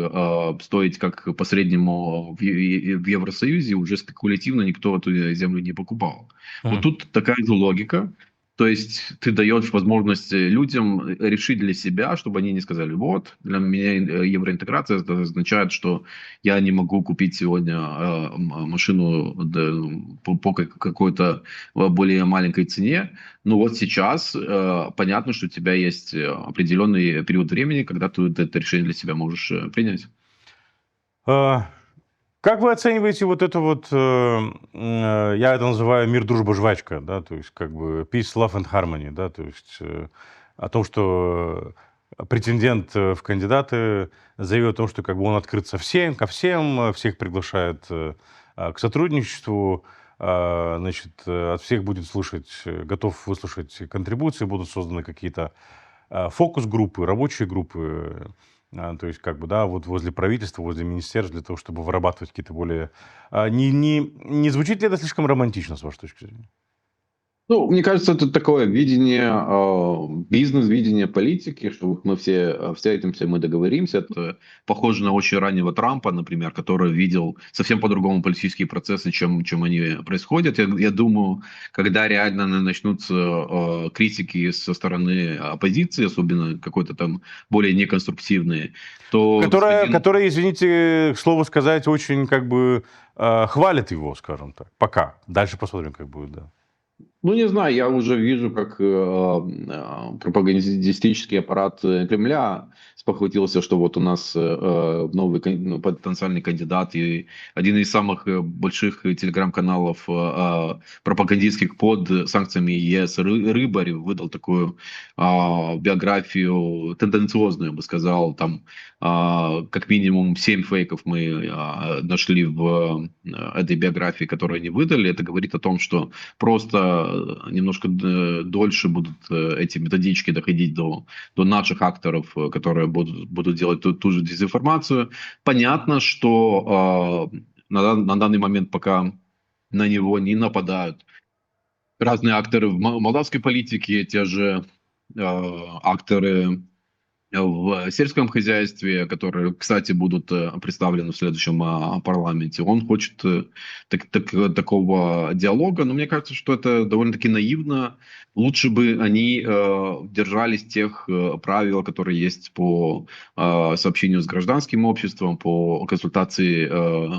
стоить как по среднему в Евросоюзе, уже спекулятивно никто эту землю не покупал. Вот Мгм. тут такая же логика. То есть ты даешь возможность людям решить для себя, чтобы они не сказали, вот, для меня евроинтеграция это означает, что я не могу купить сегодня машину по какой-то более маленькой цене. Но вот сейчас понятно, что у тебя есть определенный период времени, когда ты это решение для себя можешь принять. А, Как вы оцениваете вот это вот, я это называю мир, дружба, жвачка, да, то есть как бы peace, love and harmony, да, то есть о том, что претендент в кандидаты заявил о том, что как бы он открыт ко всем, всех приглашает к сотрудничеству, значит, от всех будет слушать, готов выслушать контрибуции, будут созданы какие-то фокус-группы, рабочие группы, то есть как бы, да, вот возле правительства, возле министерств, для того, чтобы вырабатывать какие-то более... не звучит ли это слишком романтично, с вашей точки зрения? Ну, мне кажется, это такое видение, бизнес-видение политики, что вот мы все встретимся, мы договоримся. Это похоже на очень раннего Трампа, например, который видел совсем по-другому политические процессы, чем они происходят. Я думаю, когда реально начнутся критики со стороны оппозиции, особенно какой-то там более неконструктивные, то Которая, извините, к слову сказать, очень как бы хвалит его, скажем так. Пока. Дальше посмотрим, как будет, да. Ну, не знаю, я уже вижу, как пропагандистический аппарат Кремля спохватился, что вот у нас новый потенциальный кандидат и один из самых больших телеграм-каналов пропагандистских под санкциями ЕС Рыбарь выдал такую биографию тенденциозную, я бы сказал, там как минимум 7 фейков мы нашли в этой биографии, которые они выдали. Это говорит о том, что просто немножко дольше будут эти методички доходить до наших акторов, которые будут делать ту же дезинформацию. Понятно, что на данный момент пока на него не нападают разные акторы в молдавской политике, те же акторы в сельском хозяйстве, которые, кстати, будут представлены в следующем парламенте. Он хочет такого диалога, но мне кажется, что это довольно-таки наивно. Лучше бы они держались тех правил, которые есть по сообщению с гражданским обществом, по консультации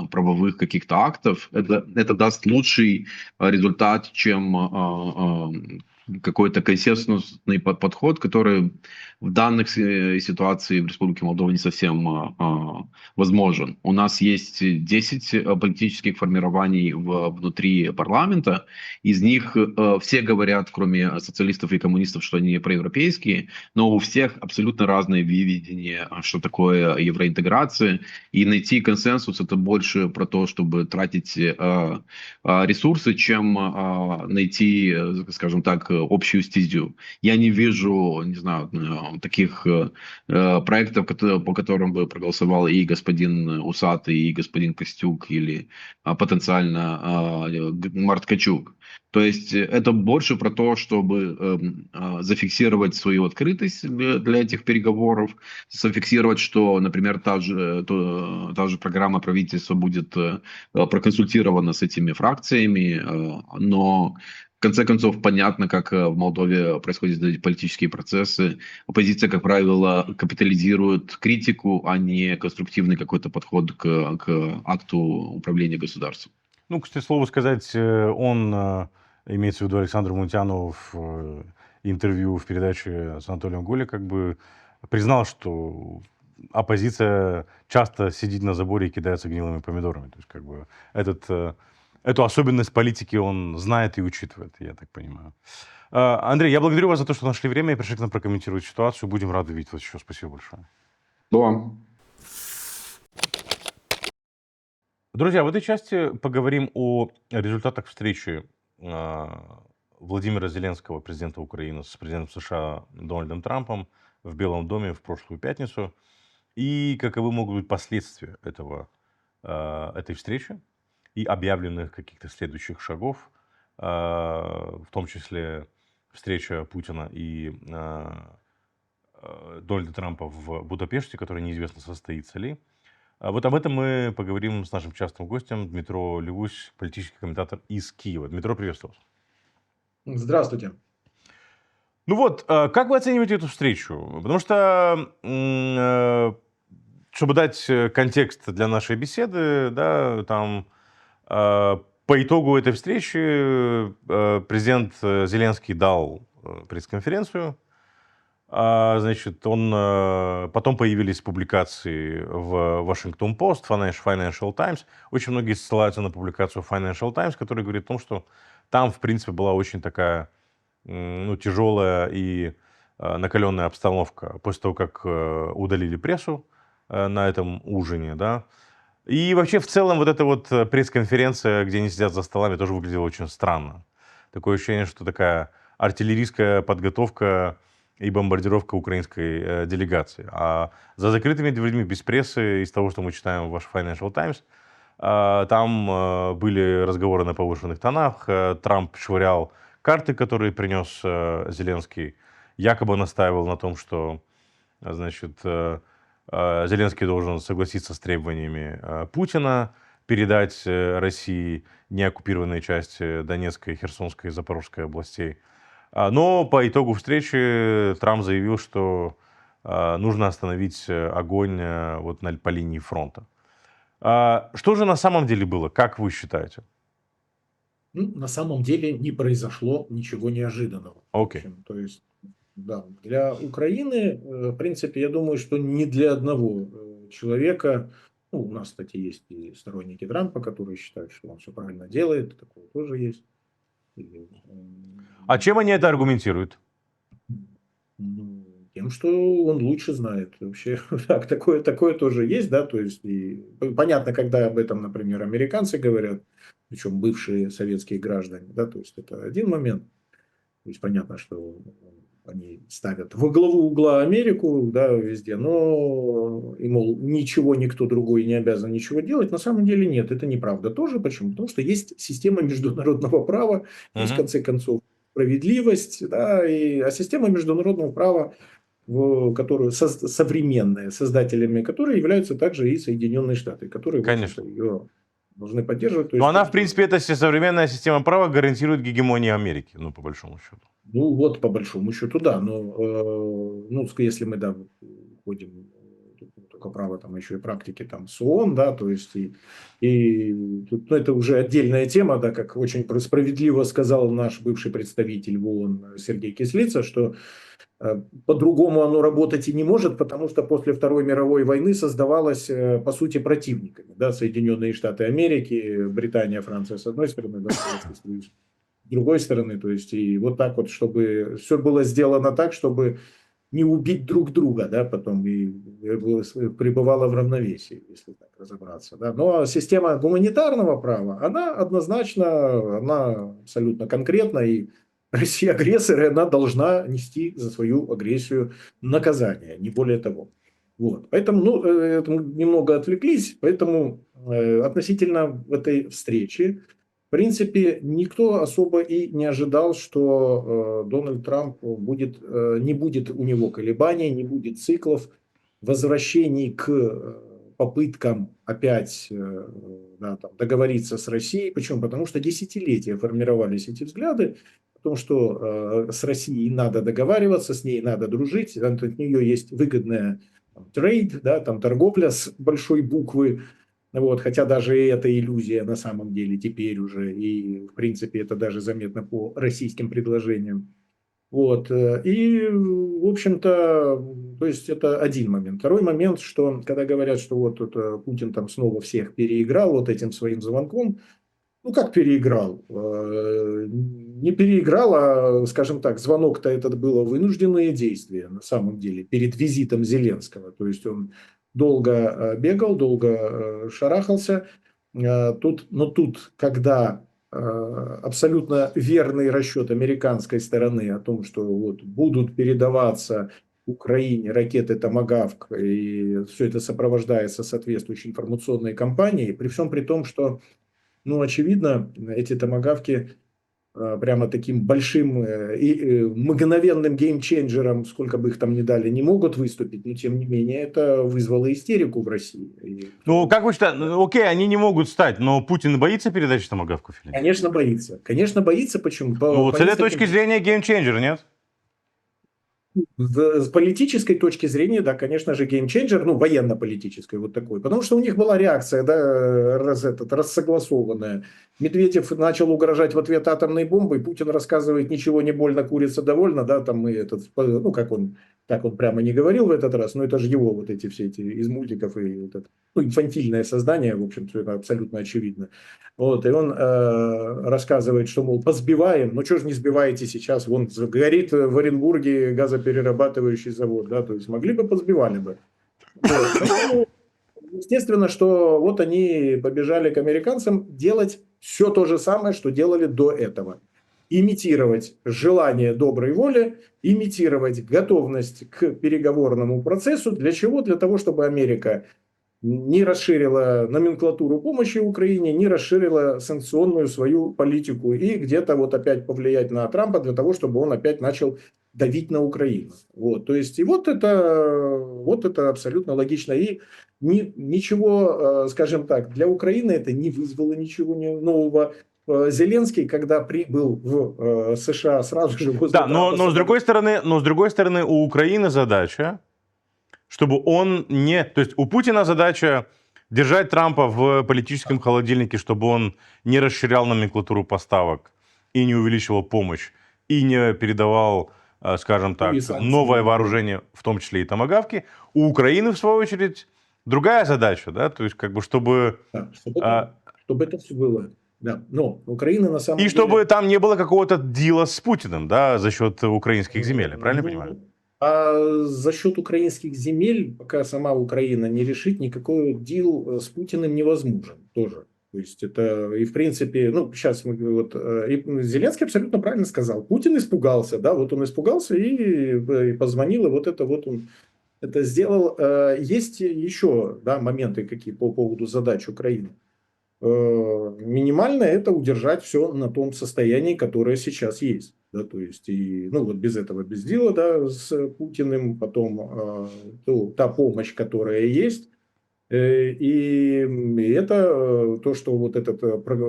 правовых каких-то актов. Это даст лучший результат, чем какой-то консенсусный подход, который в данных ситуации в Республике Молдова не совсем возможен. У нас есть 10 политических формирований внутри парламента. Из них все говорят, кроме социалистов и коммунистов, что они проевропейские, но у всех абсолютно разные видения, что такое евроинтеграция. И найти консенсус — это больше про то, чтобы тратить ресурсы, чем найти, скажем так, общую стезю. Я не вижу, не знаю, таких проектов, по которым бы проголосовал и господин Усатый, и господин Костюк, или потенциально Март Качук. То есть это больше про то, чтобы зафиксировать свою открытость для этих переговоров, зафиксировать, что, например, та же программа правительства будет проконсультирована с этими фракциями, но в конце концов, понятно, как в Молдове происходят эти политические процессы. Оппозиция, как правило, капитализирует критику, а не конструктивный какой-то подход к акту управления государством. Ну, кстати, слово сказать, он, имеется в виду Александр Мунтянов, в интервью в передаче с Анатолием Гули, как бы признал, что оппозиция часто сидит на заборе и кидается гнилыми помидорами. То есть, как бы, эту особенность политики он знает и учитывает, я так понимаю. Андрей, я благодарю вас за то, что нашли время и пришли к нам прокомментировать ситуацию. Будем рады видеть вас еще. Спасибо большое. Да. Друзья, в этой части поговорим о результатах встречи Владимира Зеленского, президента Украины, с президентом США Дональдом Трампом в Белом доме в прошлую пятницу. И каковы могут быть последствия этой встречи и объявленных каких-то следующих шагов, в том числе встреча Путина и Дональда Трампа в Будапеште, которая неизвестно, состоится ли. Вот об этом мы поговорим с нашим частым гостем Дмитро Левусь, политический комментатор из Киева. Дмитро, приветствую вас. Здравствуйте. Ну вот, как вы оцениваете эту встречу? Потому что, чтобы дать контекст для нашей беседы, да, там по итогу этой встречи президент Зеленский дал пресс-конференцию. Значит, потом появились публикации в Washington Post, Financial Times. Очень многие ссылаются на публикацию Financial Times, которая говорит о том, что там, в принципе, была очень такая, ну, тяжелая и накаленная обстановка после того, как удалили прессу на этом ужине, да. И вообще в целом вот эта вот пресс-конференция, где они сидят за столами, тоже выглядела очень странно. Такое ощущение, что такая артиллерийская подготовка и бомбардировка украинской делегации. А за закрытыми дверьми, без прессы, из того, что мы читаем в ваш Financial Times, там были разговоры на повышенных тонах. Трамп швырял карты, которые принес Зеленский. Якобы настаивал на том, что, значит, Зеленский должен согласиться с требованиями Путина, передать России неоккупированные части Донецкой, Херсонской и Запорожской областей. Но по итогу встречи Трамп заявил, что нужно остановить огонь вот по линии фронта. Что же на самом деле было, как вы считаете? Ну, на самом деле не произошло ничего неожиданного. В Окей. общем, то есть, да, для Украины, в принципе, я думаю, что не для одного человека. Ну, у нас, кстати, есть и сторонники Трампа, которые считают, что он все правильно делает, такое тоже есть. И, А чем они это аргументируют? ну, тем, что он лучше знает. Вообще, так, такое тоже есть, да, то есть, и понятно, когда об этом, например, американцы говорят, причем бывшие советские граждане, да, то есть, это один момент. То есть, понятно, что они ставят во главу угла Америку, да, везде, но, и, мол, ничего никто другой не обязан ничего делать. На самом деле нет, это неправда тоже. Почему? Потому что есть система международного права, есть, в конце концов, справедливость, да, а система международного права, которую современная, создателями которой являются также и Соединенные Штаты, которые, в общем-то, Конечно. ее должны поддерживать. То Но есть, она, в принципе, эта современная система права гарантирует гегемонию Америки, ну, по большому счету. ну, вот, по большому счету, да. Но, ну, если мы, да, входим только право, там еще и практики там с ООН, да, то есть, тут, ну, это уже отдельная тема, да, как очень справедливо сказал наш бывший представитель в ООН Сергей Кислица, что по-другому оно работать и не может, потому что после Второй мировой войны создавалось, по сути, противниками, да, Соединенные Штаты Америки, Британия, Франция с одной стороны, да, Советский Союз с другой стороны, то есть, и вот так вот, чтобы все было сделано так, чтобы не убить друг друга, да, потом и пребывало в равновесии, если так разобраться, да. Но система гуманитарного права, она однозначно, она абсолютно конкретна, и Россия агрессор, и она должна нести за свою агрессию наказание, не более того. Вот. Поэтому, ну, это мы немного отвлеклись, поэтому относительно этой встречи, в принципе, никто особо и не ожидал, что Дональд Трамп не будет у него колебаний, не будет циклов, возвращений к попыткам опять да, там, договориться с Россией. Почему? Потому что десятилетия формировались эти взгляды о том, что с Россией надо договариваться, с ней надо дружить, от нее есть выгодная трейд, да, там, торговля с большой буквы. Вот, хотя даже и это иллюзия на самом деле теперь уже, и в принципе это даже заметно по российским предложениям. Вот, и в общем-то, то есть это один момент. Второй момент, что когда говорят, что вот это Путин там снова всех переиграл вот этим своим звонком, ну как переиграл? Не переиграл, а, скажем так, звонок-то этот было вынужденное действие на самом деле перед визитом Зеленского. То есть он долго бегал, долго шарахался. Но тут, когда абсолютно верный расчет американской стороны о том, что вот будут передаваться Украине ракеты «Томагавк», и все это сопровождается соответствующей информационной кампанией, при всем при том, что, ну, очевидно, эти томагавки прямо таким большим и мгновенным геймченджером, сколько бы их там ни дали, не могут выступить, но тем не менее это вызвало истерику в России. Ну, как вы считаете, ну, окей, они не могут стать, но Путин боится передачи томагавков или нет? Конечно, боится. Конечно, боится. Почему? Ну, По с этой нескольким точки зрения геймченджер, нет? С политической точки зрения, да, конечно же, геймченджер, ну, военно-политической вот такой, потому что у них была реакция, да, рассогласованная. Медведев начал угрожать в ответ атомной бомбой, Путин рассказывает, ничего не больно, курица довольна, да, там мы ну, как он, так он прямо не говорил в этот раз, но это же его вот эти все эти из мультиков и вот это. инфантильное создание, в общем, это абсолютно очевидно. Вот, и он рассказывает, что, мол, позбиваем, ну что же не сбиваете сейчас, вон горит в Оренбурге газоперерабатывающий завод, да, то есть могли бы, позбивали бы. Вот, поэтому, естественно, что вот они побежали к американцам делать все то же самое, что делали до этого. Имитировать желание доброй воли, имитировать готовность к переговорному процессу. Для чего? Для того, чтобы Америка не расширила номенклатуру помощи Украине, не расширила санкционную свою политику и где-то вот опять повлиять на Трампа для того, чтобы он опять начал давить на Украину. Вот, то есть, и вот это абсолютно логично. И ничего, скажем так, для Украины это не вызвало ничего нового. Зеленский, когда прибыл в США, сразу же возле Да, но Трампа с другой стороны, у Украины задача, чтобы он не... То есть у Путина задача держать Трампа в политическом холодильнике, чтобы он не расширял номенклатуру поставок и не увеличивал помощь, и не передавал, скажем так, и санкции. новое вооружение, в том числе и томагавки. У Украины, в свою очередь, другая задача, да, то есть как бы чтобы... Да, чтобы это все было. Да. Но Украина на самом И деле... чтобы там не было какого-то дила с Путиным, да, за счет украинских земель, я правильно понимаю? А за счет украинских земель, пока сама Украина не решит, никакой дил с Путиным невозможен тоже. То есть это, и в принципе, ну, сейчас мы вот, и Зеленский абсолютно правильно сказал, Путин испугался, да, вот он испугался и позвонил, и вот он это сделал. Есть еще, да, моменты какие по поводу задач Украины. Минимально это удержать все на том состоянии, которое сейчас есть. Да, то есть, и, ну, вот без этого, без дела, да, с Путиным, потом та помощь, которая есть, и это то, что вот этот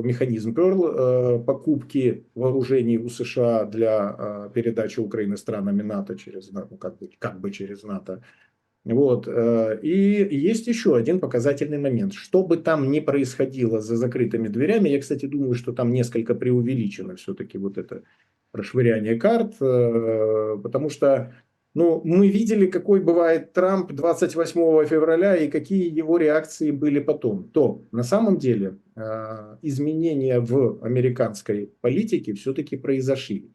механизм Перл покупки вооружений у США для передачи Украины странами НАТО через, ну, как бы через НАТО. Вот. И есть еще один показательный момент. Что бы там ни происходило за закрытыми дверями, я, кстати, думаю, что там несколько преувеличено все-таки вот это расшвыряние карт, потому что, ну, мы видели, какой бывает Трамп 28 февраля и какие его реакции были потом. То на самом деле изменения в американской политике все-таки произошли.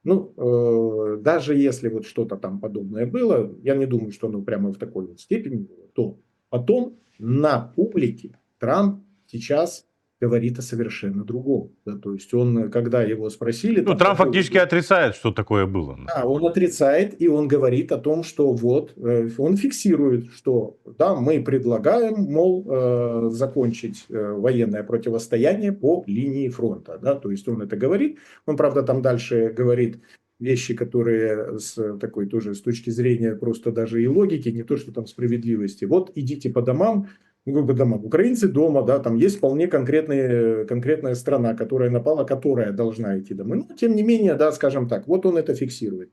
Ну, даже если вот что-то там подобное было, я не думаю, что оно прямо в такой вот степени было, то потом на публике Трамп сейчас говорит о совершенно другом. Да, то есть он, когда его спросили... Ну, там, Трамп по поводу- фактически отрицает, что такое было. Да, он отрицает, и он говорит о том, что вот, он фиксирует, что да, мы предлагаем, мол, закончить военное противостояние по линии фронта. Да, то есть он это говорит. Он, правда, там дальше говорит вещи, которые с такой тоже с точки зрения просто даже и логики, не то, что там справедливости. Вот идите по домам, ну, по домам. Украинцы дома, да, там есть вполне конкретная страна, которая напала, которая должна идти домой. Но, тем не менее, да, скажем так, вот он это фиксирует.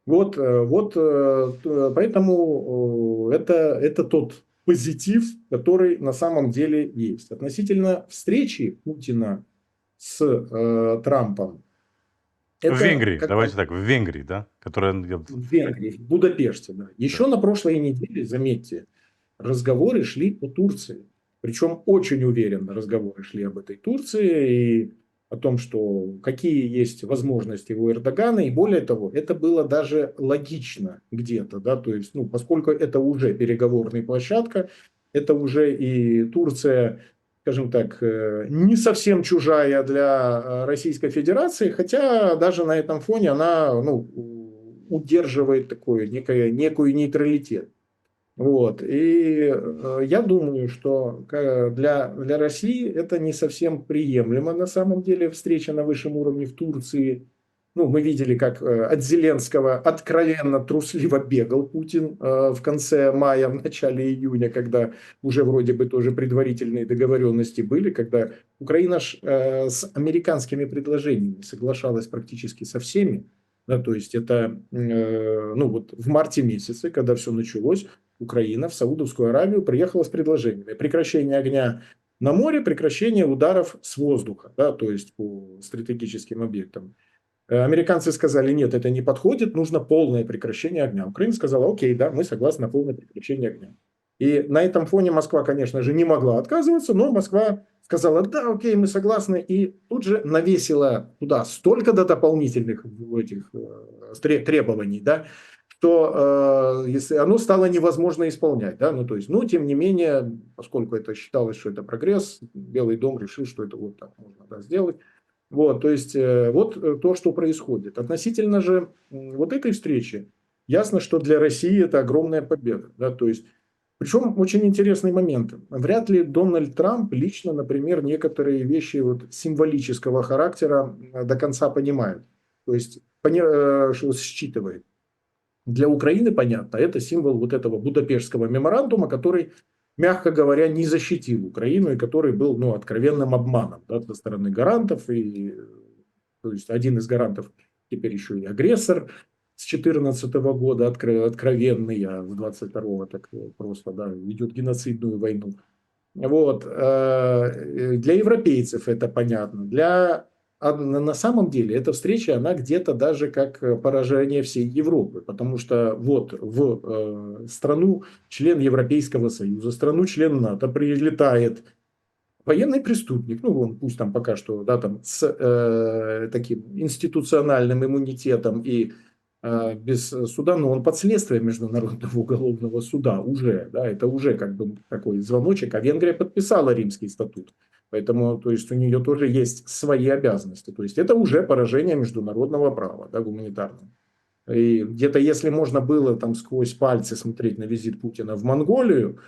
Вот, поэтому это тот позитив, который на самом деле есть. Относительно встречи Путина с Трампом. В Венгрии, давайте так, в Венгрии, да? Которая... В Венгрии, в Будапеште, да. Еще на прошлой неделе, заметьте, разговоры шли о Турции. Причем очень уверенно разговоры шли об этой Турции и о том, что какие есть возможности у Эрдогана. И более того, это было даже логично где-то. Да? То есть, ну, поскольку это уже переговорная площадка, это уже и Турция, скажем так, не совсем чужая для Российской Федерации, хотя даже на этом фоне она, ну, удерживает такой некую нейтралитет. Вот. И я думаю, что для России это не совсем приемлемо на самом деле встреча на высшем уровне в Турции. Ну, мы видели, как от Зеленского откровенно трусливо бегал Путин в конце мая, в начале июня, когда уже вроде бы тоже предварительные договоренности были, когда Украина с американскими предложениями соглашалась практически со всеми. Да, то есть это, ну вот в марте месяце, когда все началось, Украина в Саудовскую Аравию приехала с предложениями прекращения огня на море, прекращение ударов с воздуха, да, то есть по стратегическим объектам. Американцы сказали, нет, это не подходит, нужно полное прекращение огня. Украина сказала, окей, да, мы согласны на полное прекращение огня. И на этом фоне Москва, конечно же, не могла отказываться, но Москва сказала, да, окей, мы согласны, и тут же навесила туда столько дополнительных этих требований, да, что если оно стало невозможно исполнять, да, ну то есть, ну тем не менее, поскольку это считалось, что это прогресс, Белый дом решил, что это вот так можно, да, сделать. Вот, то есть, то, что происходит. Относительно же вот этой встречи, ясно, что для России это огромная победа, да, то есть, причем очень интересный момент. Вряд ли Дональд Трамп лично, например, некоторые вещи вот символического характера до конца понимает, то есть что считывает. Для Украины, понятно, это символ вот этого Будапештского меморандума, который, мягко говоря, не защитил Украину и который был, ну, откровенным обманом, да, со стороны гарантов. И, то есть один из гарантов теперь еще и агрессор с 2014 года откровенный, а с 22 так просто, да, ведет геноцидную войну. Вот. Для европейцев это понятно. На самом деле эта встреча, она где-то даже как поражение всей Европы, потому что вот в страну, член Европейского Союза, страну-член НАТО прилетает военный преступник, ну он пусть там пока что, да, там с таким институциональным иммунитетом и без суда, но он под следствием Международного уголовного суда уже, да, это уже как бы такой звоночек, а Венгрия подписала Римский статут, поэтому, то есть у нее тоже есть свои обязанности, то есть это уже поражение международного права, да, гуманитарного. И где-то если можно было там сквозь пальцы смотреть на визит Путина в Монголию,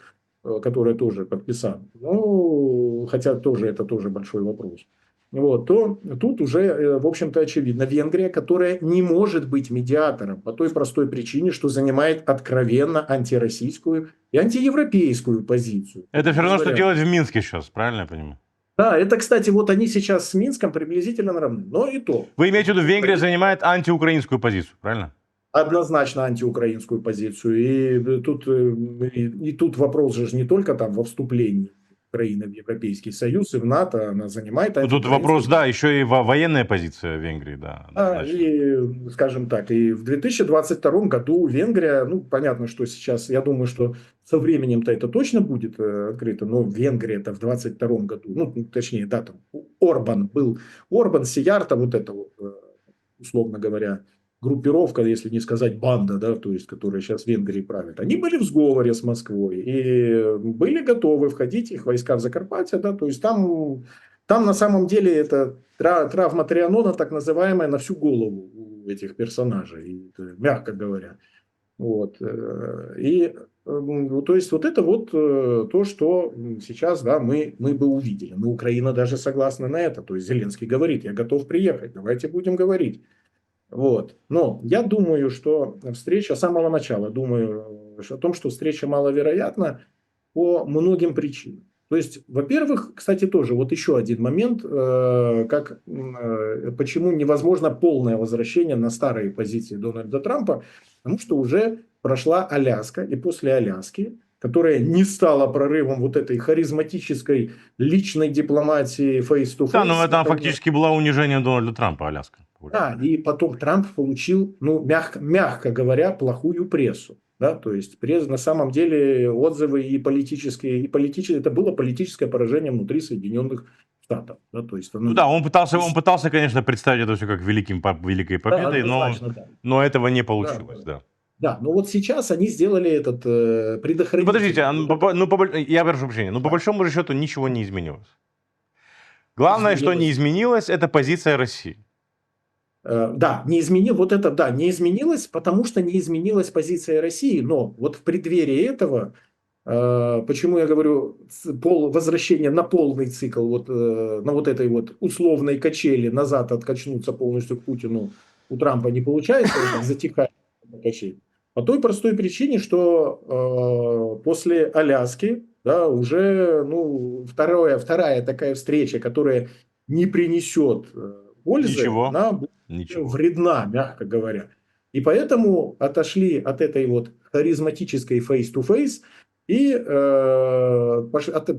которая тоже подписала, ну, хотя тоже это тоже большой вопрос, вот, то тут уже, в общем-то, очевидно, Венгрия, которая не может быть медиатором по той простой причине, что занимает откровенно антироссийскую и антиевропейскую позицию. Это все равно, что делать в Минске сейчас, правильно я понимаю? Да, это, кстати, вот они сейчас с Минском приблизительно равны, но и то. Вы имеете в виду, Венгрия занимает антиукраинскую позицию, правильно? Однозначно антиукраинскую позицию. И тут вопрос же не только там во вступлении Украины в Европейский Союз и в НАТО, она занимает Ну, тут вопрос, да, еще и военная позиция Венгрии, да. и, скажем так, и в 2022 году Венгрия, ну, понятно, что сейчас, я думаю, что со временем-то это точно будет открыто, но Венгрия-то в 2022 году, ну, точнее, да, там Орбан, Сиярто, вот это вот, условно говоря, группировка, если не сказать банда, да, то есть, которая сейчас в Венгрии правит, они были в сговоре с Москвой и были готовы входить их войска в Закарпатье, да, то есть там на самом деле это травма Трианона, так называемая, на всю голову у этих персонажей, мягко говоря. Вот. И то есть вот это вот то, что сейчас, да, мы бы увидели. Но Украина даже согласна на это. То есть Зеленский говорит, я готов приехать, давайте будем говорить. Вот. Но я думаю, что встреча с самого начала, думаю о том, что встреча маловероятна по многим причинам. То есть, во-первых, кстати, тоже вот еще один момент, почему невозможно полное возвращение на старые позиции Дональда Трампа, потому что уже прошла Аляска, и после Аляски, которая не стала прорывом вот этой харизматической личной дипломатии face-to-face. Да, но это фактически было унижение Дональда Трампа, Аляска. Да, и потом Трамп получил, ну, мягко говоря, плохую прессу. Да, то есть на самом деле отзывы и политические, это было политическое поражение внутри Соединенных Штатов. Да, то есть, ну да, он пытался, конечно, представить это все как великой победой, да, но этого не получилось, да. Да, но вот сейчас они сделали этот предохранитель. Подождите, я прошу прощения, но по большому счету ничего не изменилось. Главное, что не изменилось, это позиция России. Да, не изменилось, потому что не изменилась позиция России, но вот в преддверии этого, почему я говорю, возвращение на полный цикл, вот, на вот этой вот условной качели назад откачнуться полностью к Путину у Трампа не получается, затихает качель. По той простой причине, что после Аляски, да, уже, ну, вторая такая встреча, которая не принесет пользы, она будет вредна, мягко говоря. И поэтому отошли от этой вот харизматической face-to-face и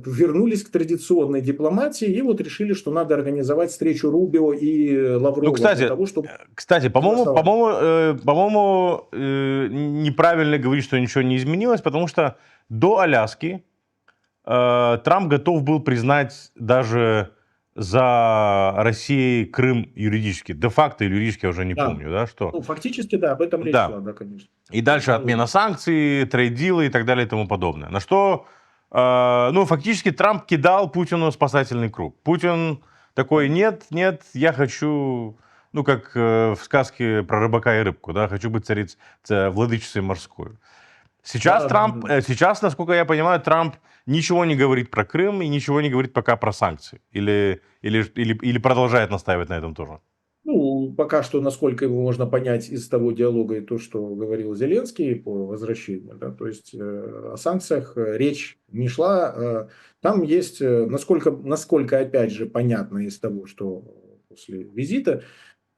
вернулись к традиционной дипломатии и вот решили, что надо организовать встречу Рубио и Ну, Лаврова для того, чтобы... по-моему, неправильно говорить, что ничего не изменилось, потому что до Аляски Трамп готов был признать даже за Россией Крым юридически. Де-факто или юридически, я уже не Да. помню, да, что... Ну, фактически, да, об этом речь Да. шла, да, конечно. И дальше отмена санкций, трейд-дилы и так далее и тому подобное. На что, ну, фактически Трамп кидал Путину спасательный круг. Путин такой, нет, я хочу, ну, как в сказке про рыбака и рыбку, да, хочу быть владычицей морской. Сейчас Да, Трамп, да. сейчас, насколько я понимаю, Трамп ничего не говорит про Крым и ничего не говорит пока про санкции. Или продолжает настаивать на этом тоже. Ну, пока что, насколько его можно понять из того диалога и то, что говорил Зеленский по возвращению, да, то есть о санкциях речь не шла. Там есть, насколько опять же понятно из того, что после визита,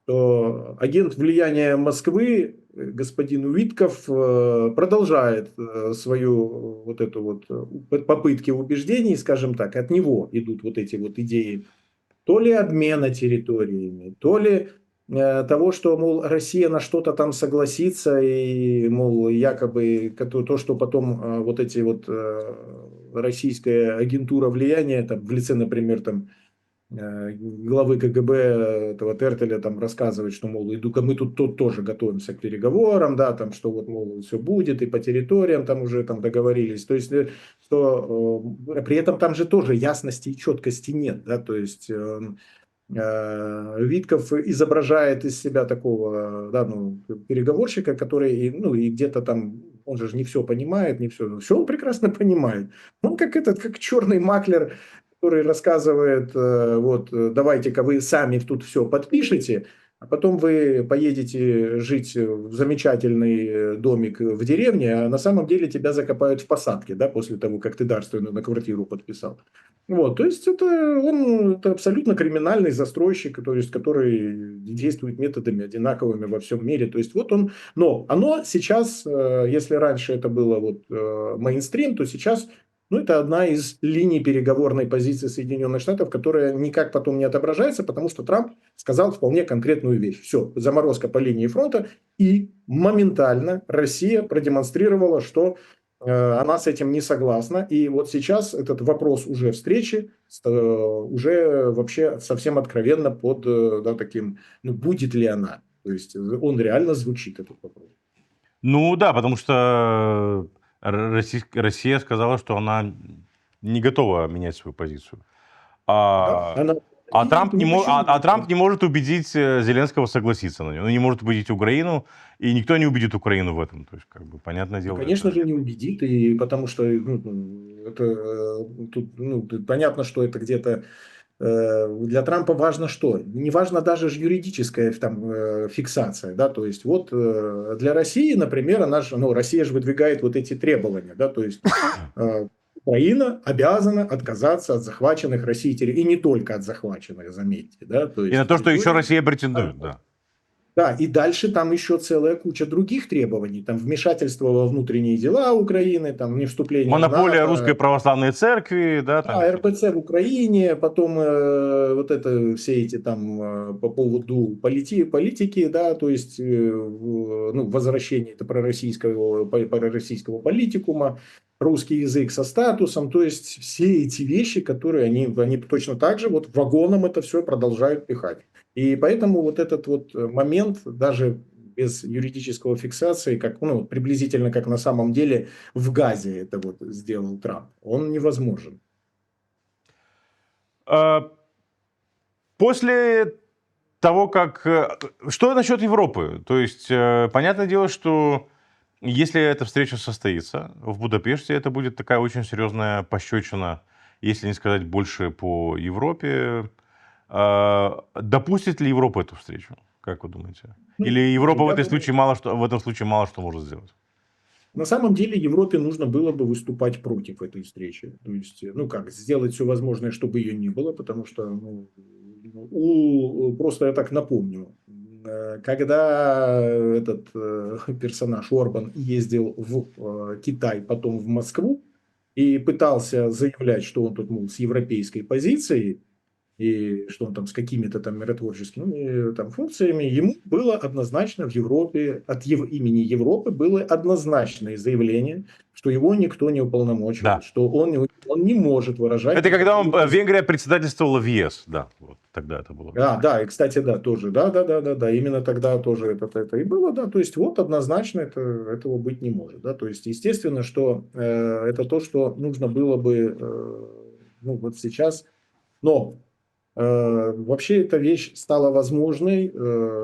то агент влияния Москвы, господин Уитков, продолжает свою вот эту вот попытки убеждений, скажем так, от него идут вот эти вот идеи то ли обмена территориями, то ли того, что, мол, Россия на что-то там согласится, и, мол, якобы то, что потом вот эти вот российская агентура влияния, там, в лице, например, там, главы КГБ этого Тертеля там рассказывает, что, мол, мы тут тоже готовимся к переговорам, да, там, что вот, мол, все будет, и по территориям там уже там договорились. То есть, что при этом там же тоже ясности и четкости нет, да, то есть Витков изображает из себя такого, да, ну, переговорщика, который, ну, и где-то там, он же не все понимает, не все он прекрасно понимает. Он как черный маклер, который рассказывает, вот, давайте-ка вы сами тут все подпишите, а потом вы поедете жить в замечательный домик в деревне, а на самом деле тебя закопают в посадке, да, после того, как ты дарственную на квартиру подписал. Вот, то есть это абсолютно криминальный застройщик, то есть, который действует методами одинаковыми во всем мире. То есть вот он, но оно сейчас, если раньше это было вот мейнстрим, то сейчас, ну, это одна из линий переговорной позиции Соединенных Штатов, которая никак потом не отображается, потому что Трамп сказал вполне конкретную вещь. Все, заморозка по линии фронта, и моментально Россия продемонстрировала, что она с этим не согласна. И вот сейчас этот вопрос уже встречи уже вообще совсем откровенно под да, таким, ну, будет ли она. То есть он реально звучит, этот вопрос. Ну да, потому что Россия сказала, что она не готова менять свою позицию. Да, она А Трамп почему? Трамп не может убедить Зеленского согласиться на него. Он не может убедить Украину, и никто не убедит Украину в этом. То есть, как бы, понятное дело. Конечно же, не убедит, и потому что ну, это, тут, ну, понятно, что это где-то для Трампа важно что? Не важно даже юридическая там, фиксация, да, то есть вот для России, например, Россия же выдвигает вот эти требования, да, то есть Украина обязана отказаться от захваченных Россией территорий, и не только от захваченных, заметьте, да, то есть И на то, что еще территорий. Россия претендует, да. Да, и дальше там еще целая куча других требований, там вмешательство во внутренние дела Украины, там не вступление Монополия в НАТО, Русской Православной Церкви, да. Там. да, РПЦ в Украине, потом вот это все эти там по поводу политики, да, то есть ну, возвращение это пророссийского политикума, русский язык со статусом, то есть все эти вещи, которые они точно так же вот вагоном это все продолжают пихать. И поэтому вот этот вот момент, даже без юридического фиксации, как, ну, приблизительно как на самом деле в Газе это вот сделал Трамп, он невозможен. После того, как... Что насчет Европы? То есть, понятное дело, что если эта встреча состоится в Будапеште, это будет такая очень серьезная пощечина, если не сказать больше, по Европе. Допустит ли Европа эту встречу? Как вы думаете? Или Европа в этом случае мало что может сделать? На самом деле Европе нужно было бы выступать против этой встречи. То есть, ну как, сделать все возможное, чтобы ее не было, потому что, ну, просто я так напомню, когда этот персонаж Орбан ездил в Китай, потом в Москву, и пытался заявлять, что он тут, мол, с европейской позицией, и что он там с какими-то там миротворческими там функциями, ему было однозначно в Европе, имени Европы было однозначное заявление, что его никто не уполномочивал, Да. что он не может выражать... Это когда никакую Венгрия председательствовала в ЕС. Да, вот тогда это было. Да, и, кстати, да, тоже, да, именно тогда тоже это и было, да, то есть вот однозначно этого быть не может, да, то есть естественно, что это то, что нужно было бы, ну, вот сейчас, но вообще эта вещь стала возможной,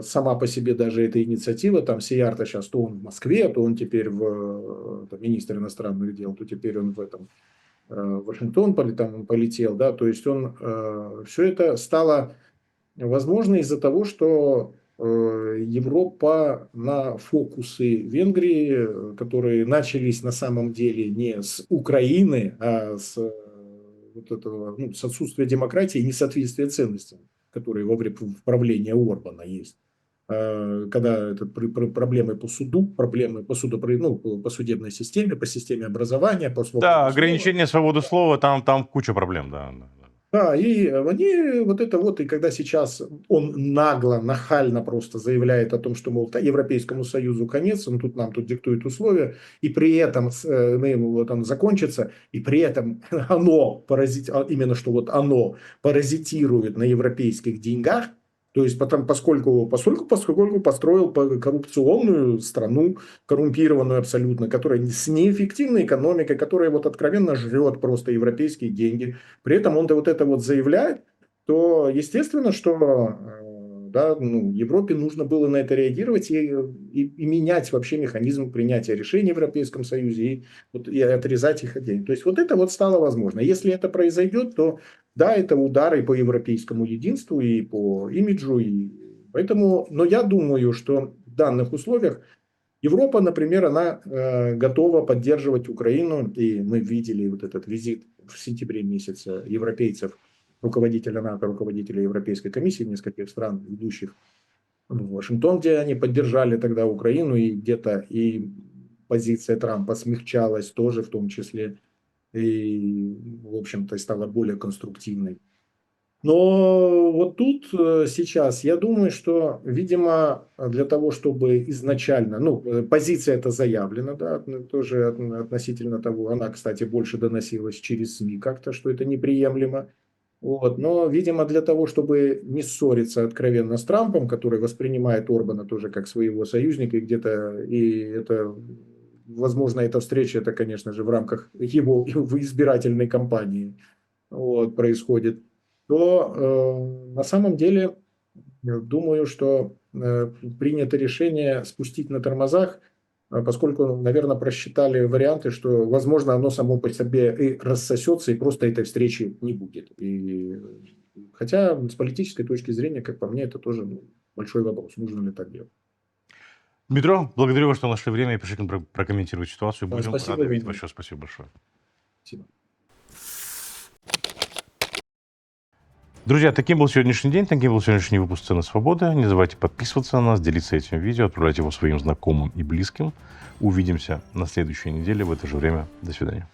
сама по себе даже эта инициатива, там Сиярто сейчас, то он в Москве, то он теперь министр иностранных дел, то теперь он в Вашингтон там полетел, да, то есть все это стало возможно из-за того, что Европа на фокусы Венгрии, которые начались на самом деле не с Украины, а с вот этого, ну, с отсутствия демократии и несоответствия ценностям, которые во время правления Орбана есть. Когда это проблемы по суду, проблемы по по судебной системе, по системе образования, по свободе Да, слова. ограничение свободы слова, там куча проблем, да. Да, и они вот это вот, и когда сейчас он нагло, нахально просто заявляет о том, что, мол, Европейскому Союзу конец, он нам тут диктует условия, и при этом вот он закончится, и при этом оно именно что вот оно паразитирует на европейских деньгах, то есть поскольку построил коррупционную страну, коррумпированную абсолютно, которая с неэффективной экономикой, которая вот откровенно жрет просто европейские деньги, при этом он вот это вот заявляет, то естественно, что да, ну, Европе нужно было на это реагировать и менять вообще механизм принятия решений в Европейском Союзе и отрезать их от денег. То есть вот это вот стало возможно. Если это произойдет, то да, это удар и по европейскому единству, и по имиджу. Поэтому, но я думаю, что в данных условиях Европа, например, она готова поддерживать Украину, и мы видели вот этот визит в сентябре месяце европейцев, руководителя НАТО, руководителя Европейской комиссии нескольких стран, ведущих в Вашингтон, где они поддержали тогда Украину, и где-то и позиция Трампа смягчалась тоже в том числе, и, в общем-то, стала более конструктивной. Но вот тут сейчас, я думаю, что, видимо, для того, чтобы изначально, ну, позиция эта заявлена, да, тоже относительно того, она, кстати, больше доносилась через СМИ как-то, что это неприемлемо. Вот. Но, видимо, для того, чтобы не ссориться откровенно с Трампом, который воспринимает Орбана тоже как своего союзника, и где-то, и это, возможно, эта встреча, это, конечно же, в рамках его избирательной кампании вот, происходит, то на самом деле думаю, что принято решение спустить на тормозах, поскольку, наверное, просчитали варианты, что, возможно, оно само по себе и рассосется, и просто этой встречи не будет. Хотя с политической точки зрения, как по мне, это тоже большой вопрос, нужно ли так делать. Дмитро, благодарю вас, что нашли время и пришли к нам прокомментировать ситуацию. Будем Спасибо, рады видеть Дмитрий. вас еще. Спасибо большое. Спасибо. Друзья, таким был сегодняшний день, таким был сегодняшний выпуск «Сцены свободы». Не забывайте подписываться на нас, делиться этим видео, отправлять его своим знакомым и близким. Увидимся на следующей неделе в это же время. До свидания.